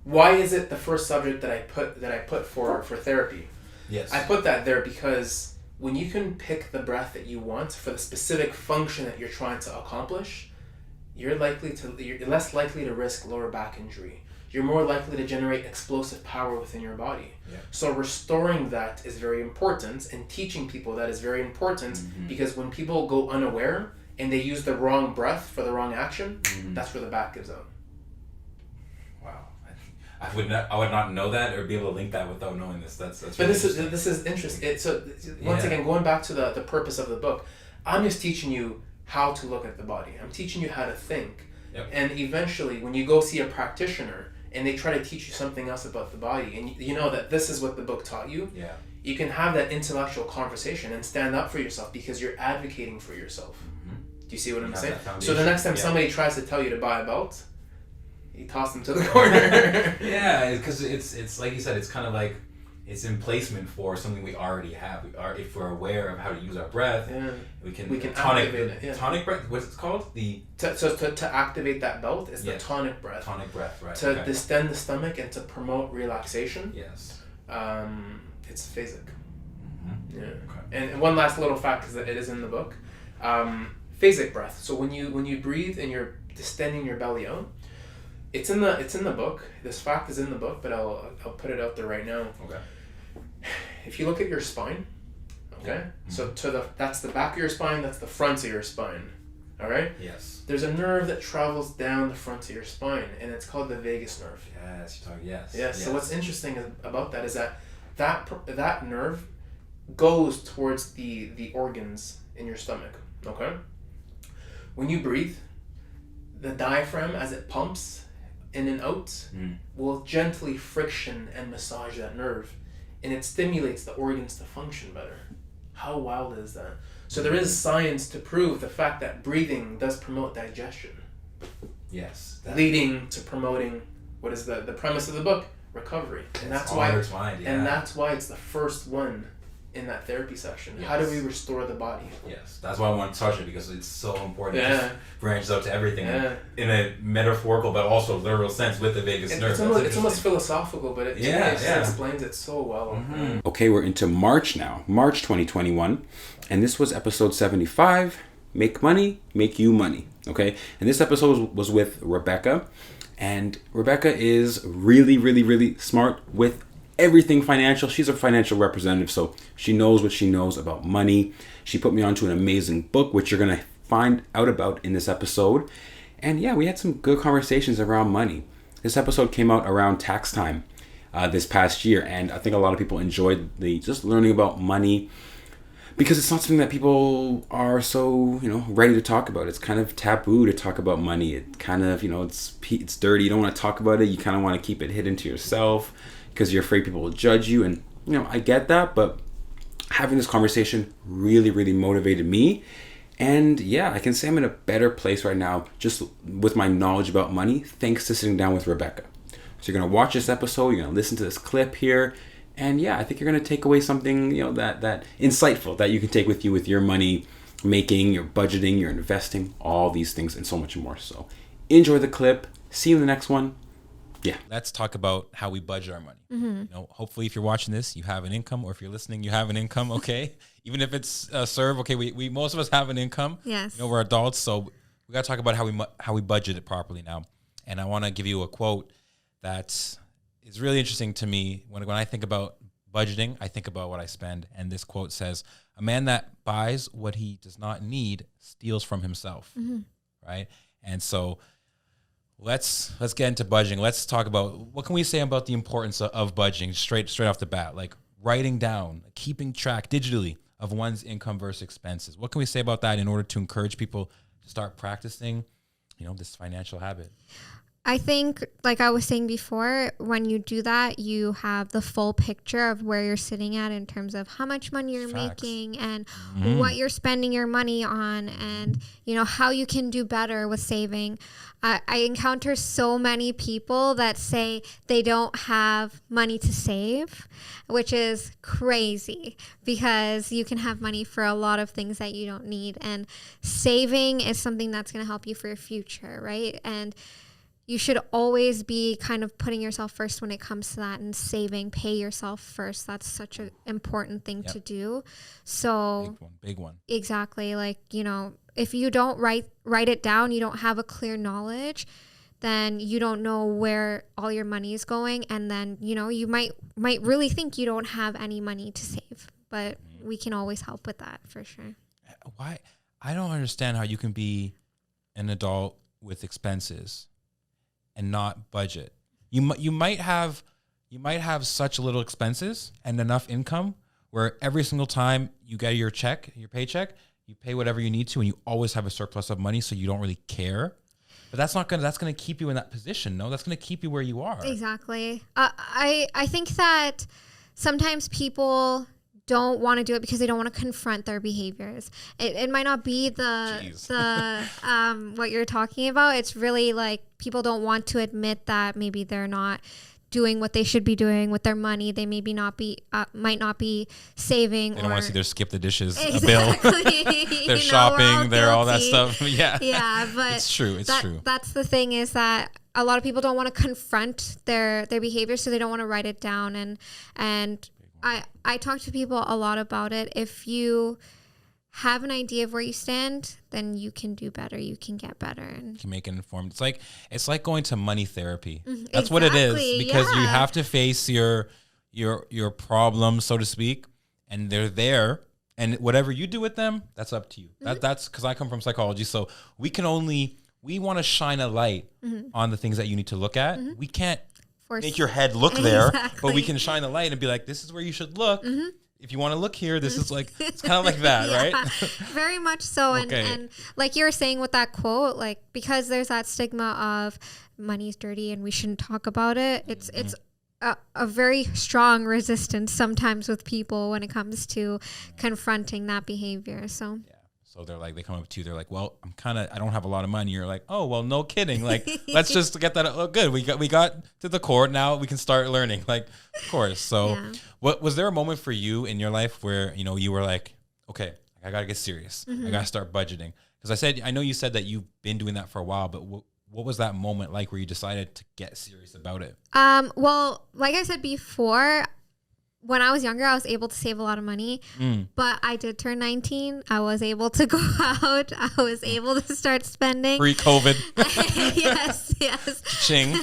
why is it the first subject that I put for therapy? Yes. I put that there because when you can pick the breath that you want for the specific function that you're trying to accomplish, you're less likely to risk lower back injury. you're more likely to generate explosive power within your body. Yeah. So restoring that is very important, and teaching people that is very important, because when people go unaware and they use the wrong breath for the wrong action, that's where the back gives out. Wow. I would not know that or be able to link that without knowing this. That's But really this is interesting. So once again, going back to the purpose of the book, I'm just teaching you how to look at the body. I'm teaching you how to think. Yep. And eventually, when you go see a practitioner and they try to teach you something else about the body, and you know that this is what the book taught you, you can have that intellectual conversation and stand up for yourself because you're advocating for yourself. Do you see what I'm saying? So the next time somebody tries to tell you to buy a belt, you toss them to the corner. Yeah, because it's like you said, it's kind of like it's in placement for something we already have. If we're aware of how to use our breath, we can tonic activate it. Yeah. Tonic breath. What's it called? To activate that belt is the tonic breath. Tonic breath, right? To distend the stomach and to promote relaxation. Yes. It's phasic. Yeah. Okay. And one last little fact, because it is in the book, phasic breath. So when you breathe and you're distending your belly out, it's in the book. This fact is in the book, but I'll put it out there right now. Okay. If you look at your spine, okay, so that's the back of your spine, that's the front of your spine, all right. Yes. There's a nerve that travels down the front of your spine, and it's called the vagus nerve. Yes, you're talking. Yes. Yes. So what's interesting about that is that nerve goes towards the organs in your stomach. Okay. When you breathe, the diaphragm, as it pumps in and out, will gently friction and massage that nerve, and it stimulates the organs to function better. How wild is that? So there is science to prove the fact that breathing does promote digestion. Yes. Leading to promoting what is the premise of the book? Recovery. And that's why and that's why it's the first one in that therapy section. Yes. How do we restore the body? Yes, that's why I want to touch it, because it's so important. It just branches out to everything in a metaphorical but also literal sense with the vagus nerve. It's almost philosophical, but it just explains it so well. Okay, we're into March now, March 2021, and this was episode 75, Make Money, Make You Money, okay? And this episode was with Rebecca, and Rebecca is really, really, really smart with everything financial. She's a financial representative, so she knows what she knows about money. She put me onto an amazing book, which you're going to find out about in this episode. And yeah, we had some good conversations around money. This episode came out around tax time this past year, and I think a lot of people enjoyed just learning about money, because it's not something that people are so, ready to talk about. It's kind of taboo to talk about money. It kind of, it's dirty. You don't want to talk about it. You kind of want to keep it hidden to yourself, because you're afraid people will judge you. And, I get that, but having this conversation really, really motivated me. And yeah, I can say I'm in a better place right now just with my knowledge about money, thanks to sitting down with Rebecca. So you're going to watch this episode, you're going to listen to this clip here, and yeah, I think you're going to take away something, that insightful that you can take with you with your money making, your budgeting, your investing, all these things and so much more. So enjoy the clip. See you in the next one. Yeah. Let's talk about how we budget our money. Hopefully if you're watching this, you have an income, or if you're listening, you have an income. Okay. Even if it's serve. Okay. We most of us have an income. Yes. We're adults. So we got to talk about how we budget it properly now. And I want to give you a quote that is really interesting to me. When I think about budgeting, I think about what I spend. And this quote says, "A man that buys what he does not need steals from himself." Right. And so let's get into budgeting. Let's talk about, what can we say about the importance of budgeting straight off the bat, like writing down, keeping track digitally of one's income versus expenses. What can we say about that in order to encourage people to start practicing, this financial habit? I think, like I was saying before, when you do that, you have the full picture of where you're sitting at in terms of how much money you're making and what you're spending your money on, and, how you can do better with saving. I encounter so many people that say they don't have money to save, which is crazy, because you can have money for a lot of things that you don't need. And saving is something that's going to help you for your future, right? And you should always be kind of putting yourself first when it comes to that, and saving, pay yourself first. That's such an important thing to do. So big one. Exactly. Like, if you don't write it down, you don't have a clear knowledge, then you don't know where all your money is going. And then, you know, you might really think you don't have any money to save, but we can always help with that for sure. Why? I don't understand how you can be an adult with expenses and not budget. You might have such little expenses and enough income where every single time you get your paycheck, you pay whatever you need to, and you always have a surplus of money, so you don't really care. But that's gonna keep you in that position. No, that's gonna keep you where you are. Exactly. I think that sometimes people don't want to do it because they don't want to confront their behaviors. It might not be the what you're talking about. It's really like people don't want to admit that maybe they're not doing what they should be doing with their money. They maybe might not be saving. They don't want to see their skip the dishes exactly. bill. They're shopping. They're all that stuff. Yeah. Yeah, but it's true. It's true. That's the thing, is that a lot of people don't want to confront their behavior, so they don't want to write it down. And I talk to people a lot about it. If you have an idea of where you stand, then you can do better. You can get better. And you can make it informed. It's like going to money therapy. That's what it is, because you have to face your problems, so to speak, and they're there. And whatever you do with them, that's up to you. That's because I come from psychology, so we want to shine a light on the things that you need to look at. We can't make your head look there, but we can shine a light and be like, this is where you should look. If you want to look here, this is like, it's kind of like that, right? Very much so. Okay. And like you were saying with that quote, like, because there's that stigma of money's dirty and we shouldn't talk about it. It's a very strong resistance sometimes with people when it comes to confronting that behavior. So yeah. So they come up to you, they're like, well, I don't have a lot of money. You're like, oh, well, no kidding. Like, let's just get that. Oh, good. We got to the court. Now we can start learning. Like, of course. So what was there a moment for you in your life where, you know, you were like, okay, I got to get serious. I got to start budgeting. Because I know you said that you've been doing that for a while, but what was that moment like where you decided to get serious about it? Well, like I said before, when I was younger, I was able to save a lot of money, but I did turn 19. I was able to go out. I was able to start spending. Pre-COVID. yes. Ching.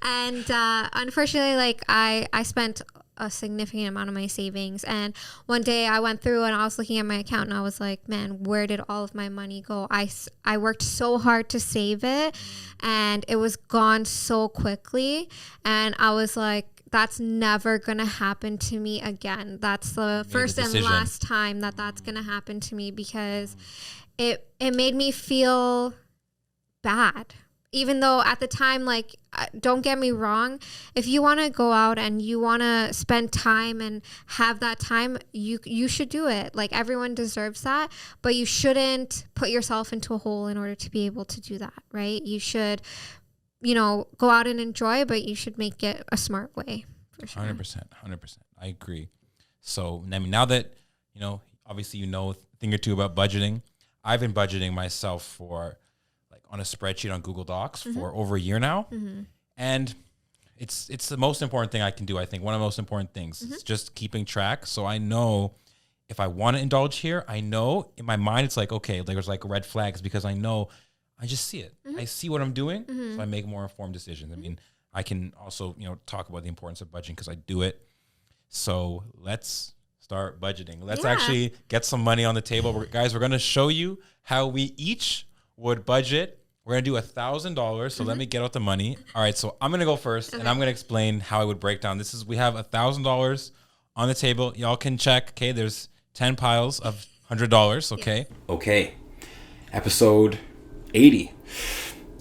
And unfortunately, like I spent a significant amount of my savings. And one day I went through and I was looking at my account and I was like, man, where did all of my money go? I worked so hard to save it and it was gone so quickly. And I was like, that's never going to happen to me again. That's the first and last time that's going to happen to me, because it made me feel bad. Even though at the time, like, don't get me wrong, if you want to go out and you want to spend time and have that time, you should do it. Like, everyone deserves that, but you shouldn't put yourself into a hole in order to be able to do that, right? You should, you know, go out and enjoy, but you should make it a smart way. For sure. 100%. I agree. So, I mean, now that, you know, obviously you know a thing or two about budgeting, I've been budgeting myself for, like, on a spreadsheet on Google Docs for over a year now. And it's the most important thing I can do, I think. One of the most important things is just keeping track. So I know if I want to indulge here, I know in my mind it's like, okay, there's like red flags, because I know I just see it. I see what I'm doing, so I make more informed decisions. I mean, I can also, you know, talk about the importance of budgeting because I do it. So let's start budgeting. Let's actually get some money on the table. Guys, we're going to show you how we each would budget. We're going to do $1,000. So let me get out the money. All right. So I'm going to go first and I'm going to explain how I would break down. We have $1,000 on the table. Y'all can check. Okay. There's 10 piles of $100. Okay. Okay. Episode 80.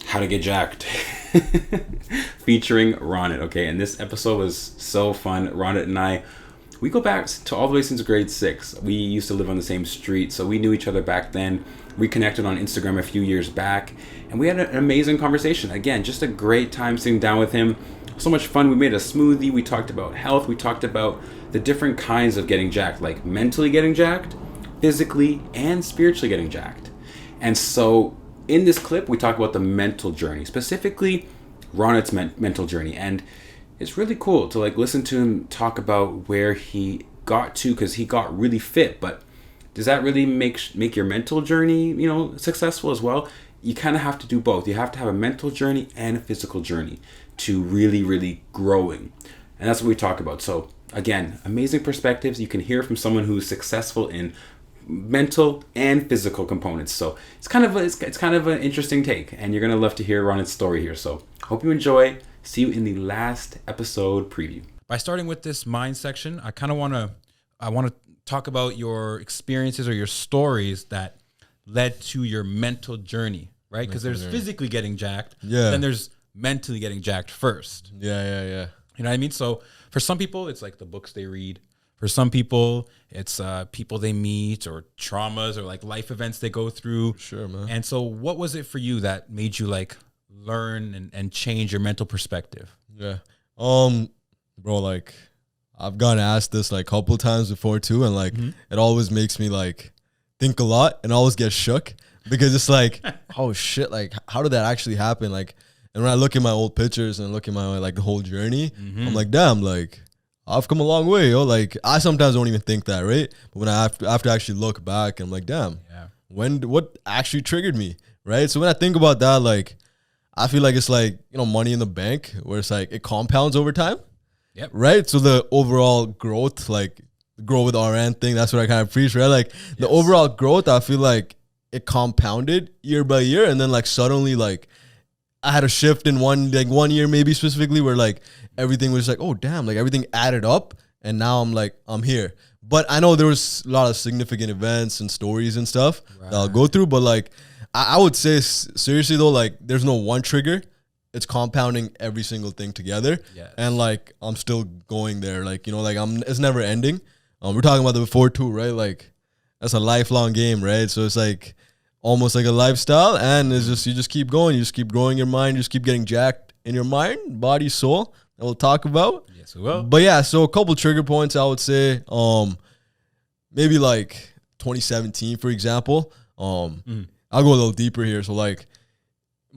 How to Get Jacked. Featuring Ronit. Okay. And this episode was so fun. Ronit and I, we go back to all the way since grade 6. We used to live on the same street, so we knew each other back then. We connected on Instagram a few years back, and we had an amazing conversation. Again, just a great time sitting down with him. So much fun. We made a smoothie. We talked about health. We talked about the different kinds of getting jacked, like mentally getting jacked, physically, and spiritually getting jacked. And so in this clip, we talk about the mental journey, specifically Ronit's mental journey. And it's really cool to like listen to him talk about where he got to, because he got really fit. But does that really make your mental journey, you know, successful as well? you kind of have to do both. You have to have a mental journey and a physical journey to really, really growing. And that's what we talk about. So again, amazing perspectives. You can hear from someone who's successful in mental and physical components. So it's kind of an interesting take, and you're gonna love to hear Ronan's story here. So hope you enjoy. See you in the last episode preview. By starting with this mind section, I want to talk about your experiences or your stories that led to your mental journey, right? Because there's physically getting jacked, then there's mentally getting jacked first. Yeah. You know what I mean? So for some people, it's like the books they read. For some people, it's people they meet or traumas or like life events they go through. Sure, man. And so what was it for you that made you like learn and change your mental perspective? Yeah. Bro, like I've gotten asked this like a couple times before too, and like it always makes me like think a lot and always get shook because it's like, oh shit, like how did that actually happen? Like, and when I look at my old pictures and look at my like the whole journey, I'm like, damn, like I've come a long way, yo. Like I sometimes don't even think that, right? But when I have to actually look back, I'm like, damn, what actually triggered me, right? So when I think about that, like I feel like it's like, you know, money in the bank where it's like it compounds over time. Yep. Right. So the overall growth, like grow with RN thing, that's what I kind of preach, right? Like the overall growth, I feel like it compounded year by year. And then like suddenly like I had a shift in one year maybe specifically where like everything was like, oh damn, like everything added up. And now I'm like, I'm here. But I know there was a lot of significant events and stories and stuff that I'll go through. But like, I would say seriously though, like there's no one trigger. It's compounding every single thing together. Yes. And like, I'm still going there. Like, you know, like it's never ending. We're talking about that before too, right? Like that's a lifelong game, right? So it's like almost like a lifestyle, and it's just, you just keep going. You just keep growing your mind. You just keep getting jacked in your mind, body, soul, that we'll talk about. Yes, we will. But yeah, so a couple trigger points, I would say, maybe like 2017, for example. I'll go a little deeper here. So like,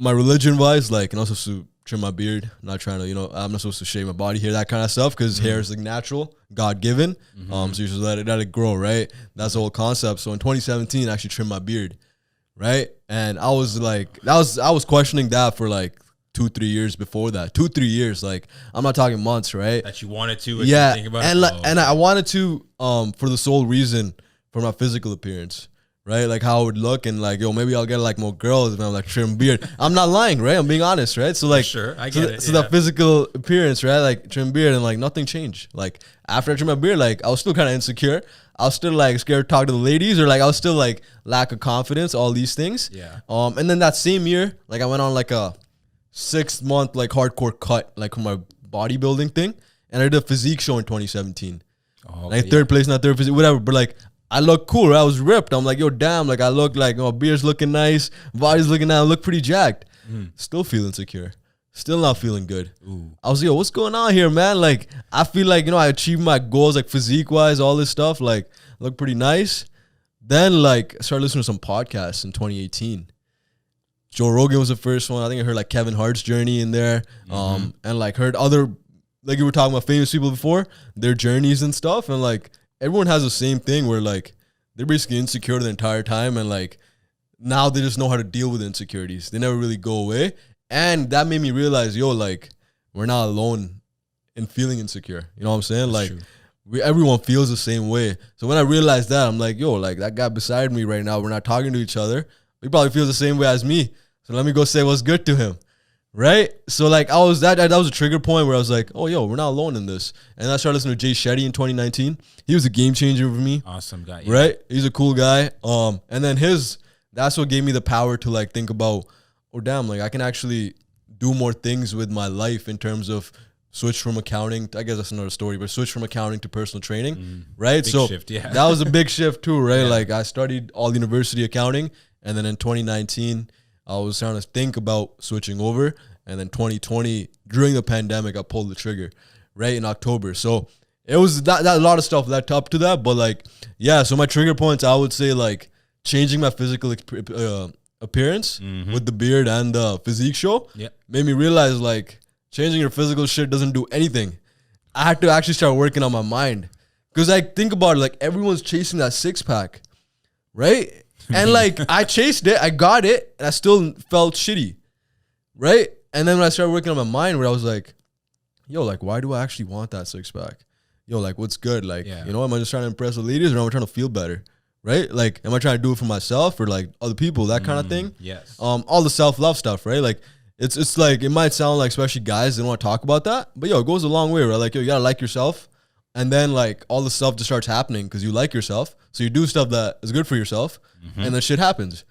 my religion wise, like, I'm not supposed to trim my beard. I'm not trying to, you know, I'm not supposed to shave my body hair, that kind of stuff, because hair is like natural, God given. So you just let it grow, right? That's the whole concept. So in 2017, I actually trimmed my beard, right? And I was like, I was questioning that for like 2-3 years before that. 2-3 years, like I'm not talking months, right? That you wanted to, yeah, think about and it? And I wanted to for the sole reason for my physical appearance. Right, like how it would look, and like, yo, maybe I'll get like more girls if I'm like trim beard. I'm not lying, right? I'm being honest, right? So like, sure, I get it. So that physical appearance, right? Like trim beard, and like nothing changed. Like after I trimmed my beard, like I was still kind of insecure. I was still like scared to talk to the ladies, or like I was still like lack of confidence. All these things. Yeah. And then that same year, like I went on like a 6-month like hardcore cut, like for my bodybuilding thing, and I did a physique show in 2017. Oh, like third place, not third physique, whatever. But like, I look cool, right? I was ripped. I'm like, yo, damn, like I look like, oh, beard's looking nice, body's looking nice, I look pretty jacked. Still feeling insecure. Still not feeling good. Ooh. I was like, yo, what's going on here, man? Like, I feel like, you know, I achieved my goals, like physique-wise, all this stuff, like, look pretty nice. Then, like, I started listening to some podcasts in 2018. Joe Rogan was the first one. I think I heard, like, Kevin Hart's journey in there. And, like, heard other, like you were talking about famous people before, their journeys and stuff. And, like, everyone has the same thing where like they're basically insecure the entire time, and like now they just know how to deal with insecurities. They never really go away. And that made me realize, yo, like we're not alone in feeling insecure. You know what I'm saying? That's like everyone feels the same way. So when I realized that, I'm like, yo, like that guy beside me right now, we're not talking to each other. He probably feels the same way as me. So let me go say what's good to him. Right? So like that was a trigger point where I was like, oh, yo, we're not alone in this. And I started listening to Jay Shetty in 2019. He was a game changer for me. Awesome guy. Yeah. Right? He's a cool guy. And then that's what gave me the power to like think about, oh damn, like I can actually do more things with my life in terms of switch from accounting. I guess that's another story, but switch from accounting to personal training. Right? Big so shift, yeah. That was a big shift too, right? Yeah. Like I studied all university accounting, and then in 2019 I was trying to think about switching over. And then 2020, during the pandemic, I pulled the trigger, right, in October. So it was that a lot of stuff led up to that. But, like, yeah, so my trigger points, I would say, like, changing my physical appearance with the beard and the physique show made me realize, like, changing your physical shit doesn't do anything. I had to actually start working on my mind. Because, like, think about it, like, everyone's chasing that six-pack, right? And like I chased it, I got it, and I still felt shitty, right? And then when I started working on my mind, where I was like, yo, like, why do I actually want that 6-pack? Yo, like, what's good? Like, you know, am I just trying to impress the ladies, or am I trying to feel better? Right? Like, am I trying to do it for myself or like other people? That kind of thing. Yes. All the self-love stuff, right? Like, it's like, it might sound like, especially guys, they don't want to talk about that, but yo, it goes a long way, right? Like, yo, you gotta like yourself, and then like all the stuff just starts happening because you like yourself. So you do stuff that is good for yourself, and then shit happens,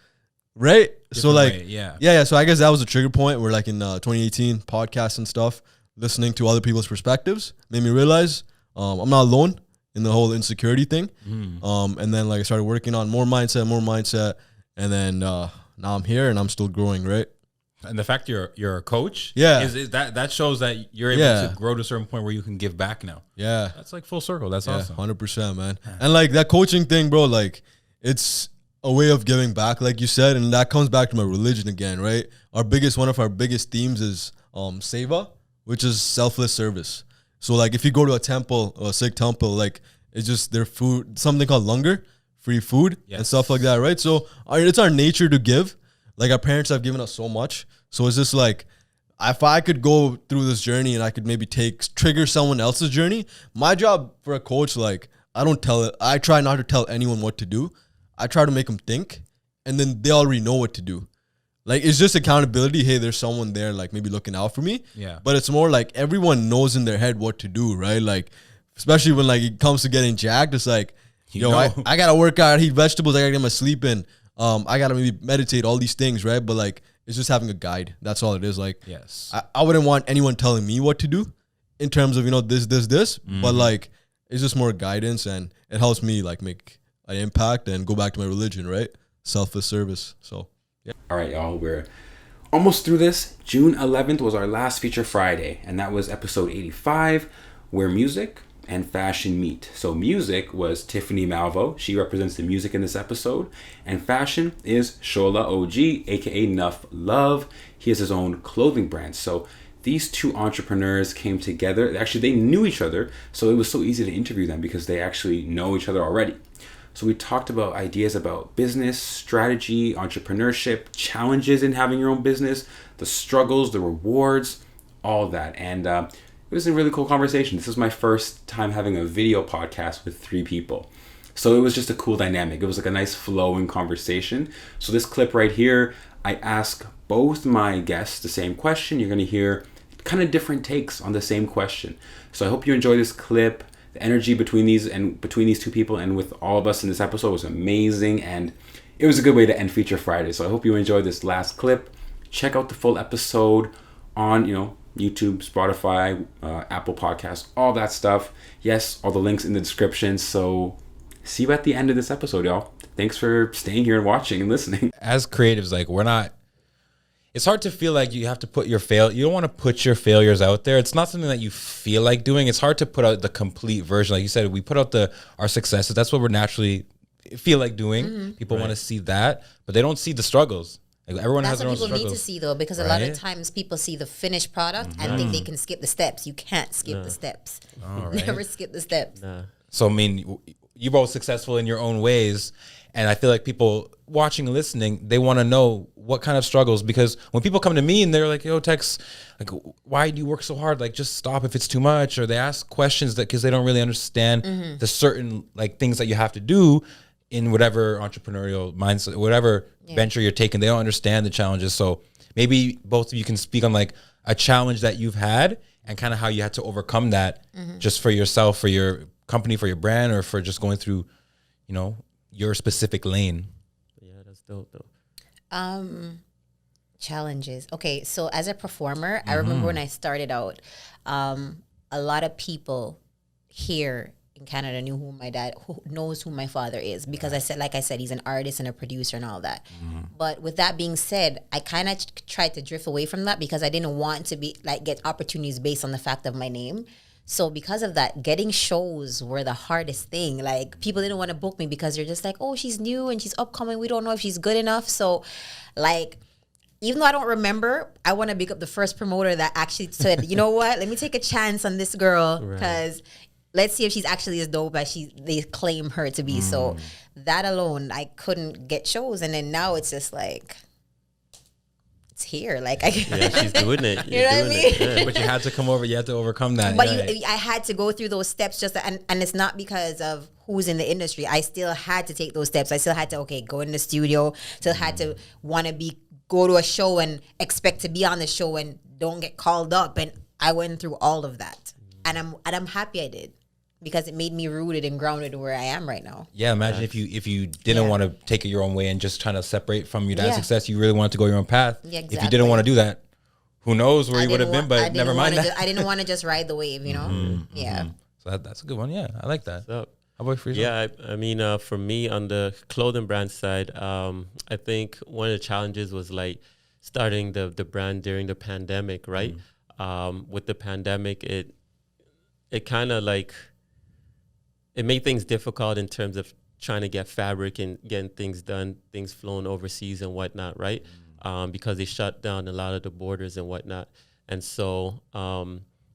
right? So like, yeah. So I guess that was a trigger point where like in 2018, podcasts and stuff, listening to other people's perspectives made me realize I'm not alone in the whole insecurity thing. And then like I started working on more mindset, and then now I'm here and I'm still growing, right? And the fact you're a coach, is that shows that you're able to grow to a certain point where you can give back now. Yeah, that's like full circle. That's awesome. 100%, man. And like that coaching thing, bro, like it's a way of giving back, like you said, and that comes back to my religion again, right? One of our biggest themes is seva, which is selfless service. So like if you go to a temple, or a Sikh temple, like it's just their food, something called langar, free food and stuff like that, right? So it's our nature to give. Like our parents have given us so much. So it's just like, if I could go through this journey and I could maybe trigger someone else's journey, my job for a coach, like I try not to tell anyone what to do. I try to make them think, and then they already know what to do. Like it's just accountability. Hey, there's someone there like maybe looking out for me. Yeah. But it's more like everyone knows in their head what to do, right? Like, especially when like it comes to getting jacked, it's like, I gotta work out, eat vegetables, I gotta get my sleep in. I gotta maybe meditate, all these things, right? But like, it's just having a guide. That's all it is. Like, I wouldn't want anyone telling me what to do in terms of, this. But like, it's just more guidance, and it helps me like make an impact and go back to my religion, right? Selfless service. So, yeah. All right, y'all. We're almost through this. June 11th was our last feature Friday, and that was episode 85, where music and fashion meet. So music was Tiffany Malvo. She represents the music in this episode. And fashion is Shola OG, aka Nuff Love. He has his own clothing brand. So these two entrepreneurs came together. Actually, they knew each other, so it was so easy to interview them because they actually know each other already. So we talked about ideas about business, strategy, entrepreneurship, challenges in having your own business, the struggles, the rewards, all of that. And it was a really cool conversation. This is my first time having a video podcast with 3 people. So it was just a cool dynamic. It was like a nice flowing conversation. So this clip right here, I ask both my guests the same question. You're going to hear kind of different takes on the same question. So I hope you enjoy this clip. The energy between these 2 people and with all of us in this episode was amazing. And it was a good way to end Feature Friday. So I hope you enjoyed this last clip. Check out the full episode on, YouTube, Spotify, Apple Podcasts, all that stuff. Yes, all the links in the description. So see you at the end of this episode, y'all. Thanks for staying here and watching and listening. As creatives, like it's hard to feel like you have to put you don't want to put your failures out there. It's not something that you feel like doing. It's hard to put out the complete version. Like you said, we put out our successes. That's what we're naturally feel like doing. People want to see that, but they don't see the struggles. Like everyone has their own struggles. That's what people need to see, though, because a lot of times people see the finished product and think they can skip the steps. You can't skip the steps. Never skip the steps. So, I mean, you're both successful in your own ways, and I feel like people watching and listening, they want to know what kind of struggles, because when people come to me and they're like, yo, Tex, like, why do you work so hard? Like, just stop if it's too much. Or they ask questions because they don't really understand the certain like things that you have to do in whatever entrepreneurial mindset, whatever venture you're taking. They don't understand the challenges. So maybe both of you can speak on like a challenge that you've had and kind of how you had to overcome that just for yourself, for your company, for your brand, or for just going through, your specific lane. Yeah, that's dope though. Challenges. Okay, so as a performer, I remember when I started out, a lot of people here in Canada knows who my father is, because like I said, he's an artist and a producer and all that. But with that being said, I kind of tried to drift away from that because I didn't want to get opportunities based on the fact of my name. So because of that, getting shows were the hardest thing. Like, people didn't want to book me because they're just like, oh, she's new and she's upcoming. We don't know if she's good enough. So like, even though I don't remember, I want to pick up the first promoter that actually said, you know what, let me take a chance on this girl, because let's see if she's actually as dope as they claim her to be. So that alone, I couldn't get shows. And then now it's just like, it's here. Like, she's doing it. You know what I mean? Yeah. But you had to come over. You had to overcome that. But I had to go through those steps and it's not because of who's in the industry. I still had to take those steps. I still had to, go in the studio. Still had to want to go to a show and expect to be on the show and don't get called up. And I went through all of that. And I'm happy I did, because it made me rooted and grounded where I am right now. Yeah, imagine if you didn't want to take it your own way and just trying to separate from your dad's success. You really wanted to go your own path. Yeah, exactly. If you didn't want to do that, who knows where you would have been? But never mind that. I didn't want to just ride the wave, you know. Yeah. So that's a good one. Yeah, I like that. So, how about for yourself? Yeah, I mean, for me on the clothing brand side, I think one of the challenges was like starting the brand during the pandemic, right? With the pandemic, it kind of like, it made things difficult in terms of trying to get fabric and getting things done, things flown overseas and whatnot, right? Because they shut down a lot of the borders and whatnot. And so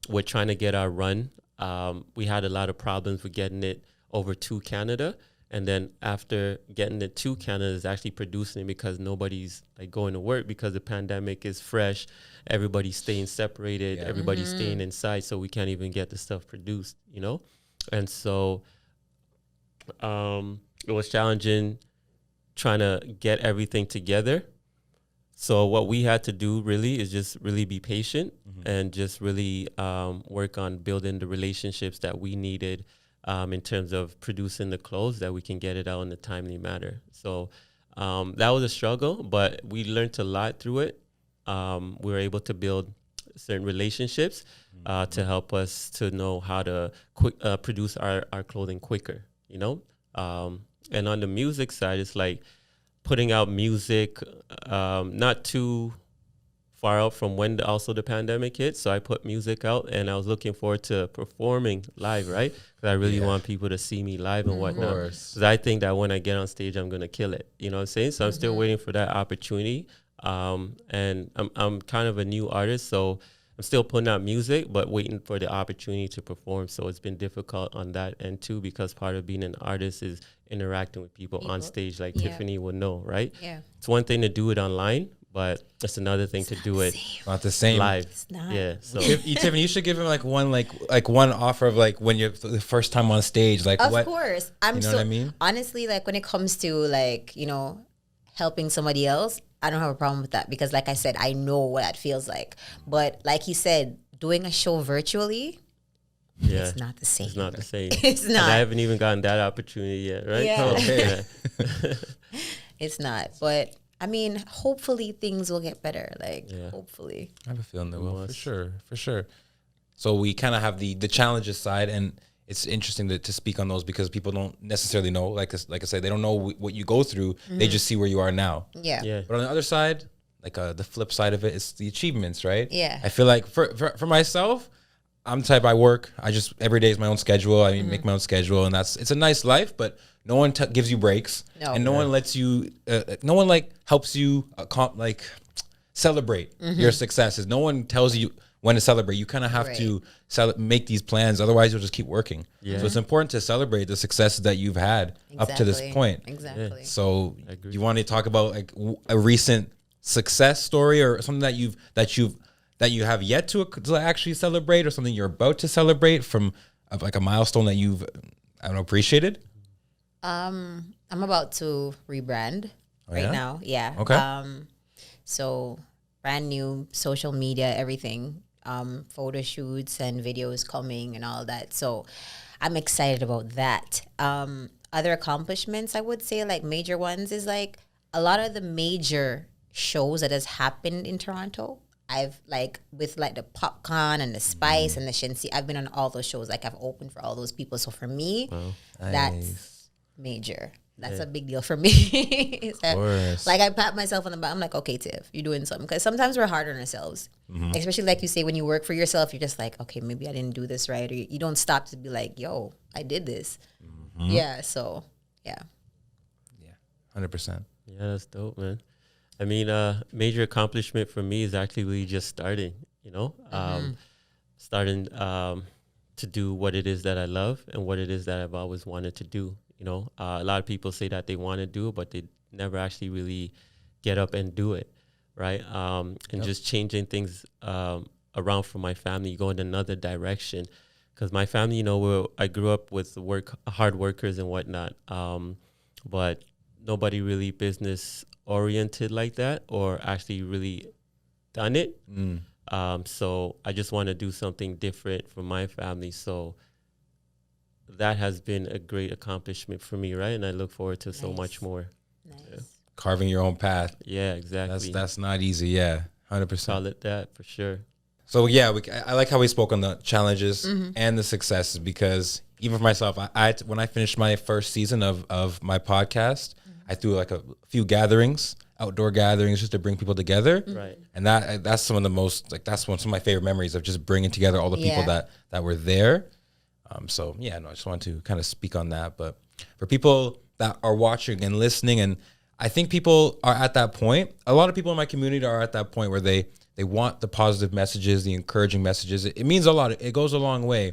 we're trying to get our run. We had a lot of problems with getting it over to Canada. And then after getting it to Canada, is actually producing it because nobody's like going to work because the pandemic is fresh. Everybody's staying separated. Yeah. Everybody's staying inside. So we can't even get the stuff produced, you know? And so it was challenging trying to get everything together. So what we had to do really is just really be patient and just really work on building the relationships that we needed in terms of producing the clothes that we can get it out in a timely manner. So that was a struggle, but we learned a lot through it. We were able to build certain relationships to help us to know how to produce our clothing quicker, you know? And on the music side, it's like putting out music not too far out from when also the pandemic hit. So I put music out and I was looking forward to performing live, right? Because I really want people to see me live and whatnot. Because I think that when I get on stage, I'm going to kill it. You know what I'm saying? So I'm still waiting for that opportunity. And I'm kind of a new artist, so I'm still putting out music, but waiting for the opportunity to perform. So it's been difficult on that end too, because part of being an artist is interacting with people on stage, like Tiffany would know, right? Yeah. It's one thing to do it online, but it's another thing to do it not the same live. It's not. Yeah. So Tiffany, you should give him like one offer of like when you're the first time on stage, like of what? course. You know what I mean? Honestly, like when it comes to like, you know, helping somebody else, I don't have a problem with that because like I said, I know what that feels like. But like he said, doing a show virtually, it's not the same. It's not the same. It's not. And I haven't even gotten that opportunity yet, right? Yeah. Okay. It's not. But I mean, hopefully things will get better. Like hopefully. I have a feeling they will, for sure. So we kind of have the challenges side, and it's interesting to speak on those because people don't necessarily know. Like I said, they don't know what you go through. They just see where you are now. Yeah. But on the other side, like the flip side of it, is the achievements, right? Yeah. I feel like for myself, I'm the type I work. I just every day is my own schedule. I make my own schedule, and it's a nice life. But no one gives you breaks, and no one lets you. No one like helps you celebrate your successes. No one tells you when to celebrate. You kind of have to make these plans. Otherwise, you'll just keep working. Yeah. So it's important to celebrate the successes that you've had up to this point. Exactly. Yeah. So you want to talk about like a recent success story or something that you have yet to actually celebrate, or something you're about to celebrate from like a milestone that you've appreciated? I'm about to rebrand now. Yeah. Okay. So brand new social media, everything, photo shoots and videos coming and all that. So I'm excited about that. Other accomplishments, I would say like major ones is like a lot of the major shows that has happened in Toronto. I've like with like the Popcorn and the Spice and the Shinsi, I've been on all those shows. Like I've opened for all those people. So for me, that's major. That's a big deal for me. Of course. Like I pat myself on the back. I'm like, okay, Tiff, you're doing something. Because sometimes we're hard on ourselves. Especially like you say, when you work for yourself, you're just like, okay, maybe I didn't do this right. Or you don't stop to be like, yo, I did this. Yeah. So, yeah. Yeah. 100%. Yeah, that's dope, man. I mean, major accomplishment for me is actually just starting, you know, starting to do what it is that I love and what it is that I've always wanted to do. A lot of people say that they want to do it, but they never actually really get up and do it, right? And just changing things around for my family, going another direction. Because my family, I grew up with hard workers and whatnot, but nobody really business oriented like that or actually really done it. So I just want to do something different for my family. So that has been a great accomplishment for me, right? And I look forward to so much more. Nice. Yeah. Carving your own path. Yeah, exactly. That's not easy. Yeah, 100%. Call it that for sure. So yeah, I like how we spoke on the challenges and the successes, because even for myself, I when I finished my first season of my podcast, I threw like a few gatherings, outdoor gatherings, just to bring people together. Right. And that's some of the most, like, that's some of my favorite memories of just bringing together all the people that were there. So yeah, no, I just wanted to kind of speak on that. But for people that are watching and listening, and I think people are at that point, a lot of people in my community are at that point where they want the positive messages, the encouraging messages. It means a lot. It goes a long way.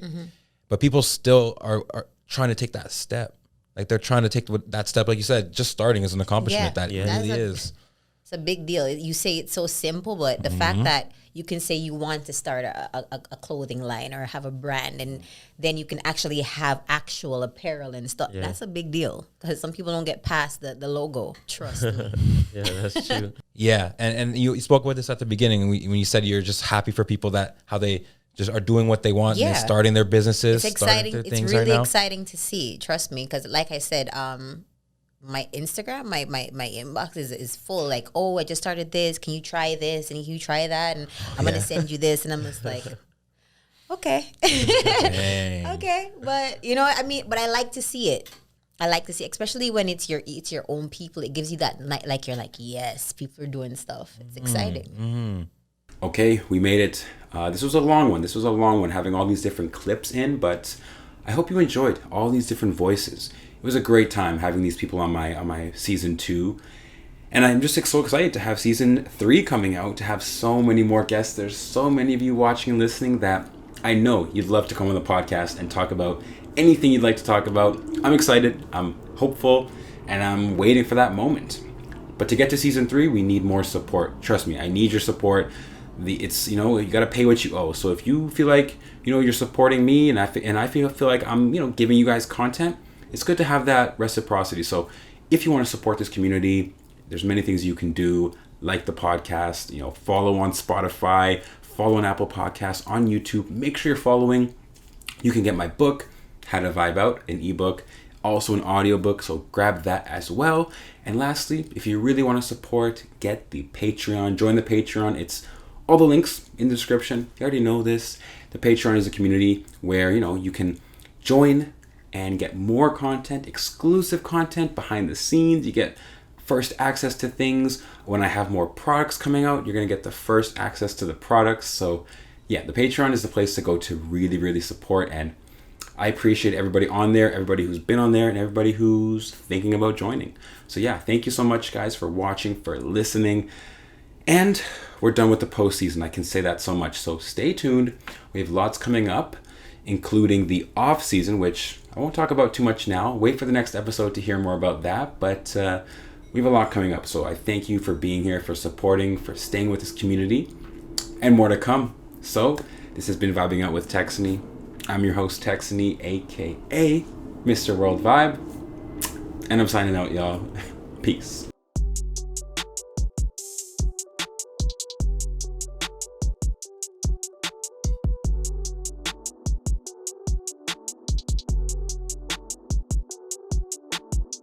But people still are trying to take that step. Like, they're trying to take that step. Like you said, just starting is an accomplishment. That really is. It's a big deal. You say it's so simple, but the fact that you can say you want to start a clothing line or have a brand, and then you can actually have actual apparel and stuff. Yeah. That's a big deal, because some people don't get past the logo. Trust me. Yeah, that's true. Yeah, and you spoke about this at the beginning when you said you're just happy for people that how they just are doing what they want and starting their businesses. It's exciting. It's really exciting to see. Trust me, because like I said, my Instagram, my inbox is full. Like, oh, I just started this. Can you try this? And can you try that? And I'm gonna send you this. And I'm just like, okay, okay. But but I like to see it. I like to see, especially when it's your own people. It gives you that, like, you're like, yes, people are doing stuff. It's exciting. Okay, we made it. This was a long one. Having all these different clips in, but I hope you enjoyed all these different voices. It was a great time having these people on my season 2. And I'm just so excited to have season 3 coming out, to have so many more guests. There's so many of you watching and listening that I know you'd love to come on the podcast and talk about anything you'd like to talk about. I'm excited, I'm hopeful, and I'm waiting for that moment. But to get to season 3, we need more support. Trust me, I need your support. You got to pay what you owe. So if you feel like, you're supporting me, and I feel like I'm, giving you guys content, it's good to have that reciprocity. So if you want to support this community, there's many things you can do, like the podcast, follow on Spotify, follow on Apple Podcasts, on YouTube. Make sure you're following. You can get my book, How to Vibe Out, an ebook, also an audiobook, so grab that as well. And lastly, if you really want to support, get the Patreon, join the Patreon. It's all the links in the description. You already know this. The Patreon is a community where, you can join and get more content, exclusive content behind the scenes. You get first access to things. When I have more products coming out, you're going to get the first access to the products. So yeah, the Patreon is the place to go to really, really support. And I appreciate everybody on there, everybody who's been on there, and everybody who's thinking about joining. So yeah, thank you so much, guys, for watching, for listening. And we're done with the postseason. I can say that so much. So stay tuned. We have lots coming up, including the off season, which I won't talk about too much now. Wait for the next episode to hear more about that. But we have a lot coming up. So I thank you for being here, for supporting, for staying with this community, and more to come. So this has been Vibing Out with Texony. I'm your host, Texony, aka Mr. World Vibe. And I'm signing out, y'all. Peace.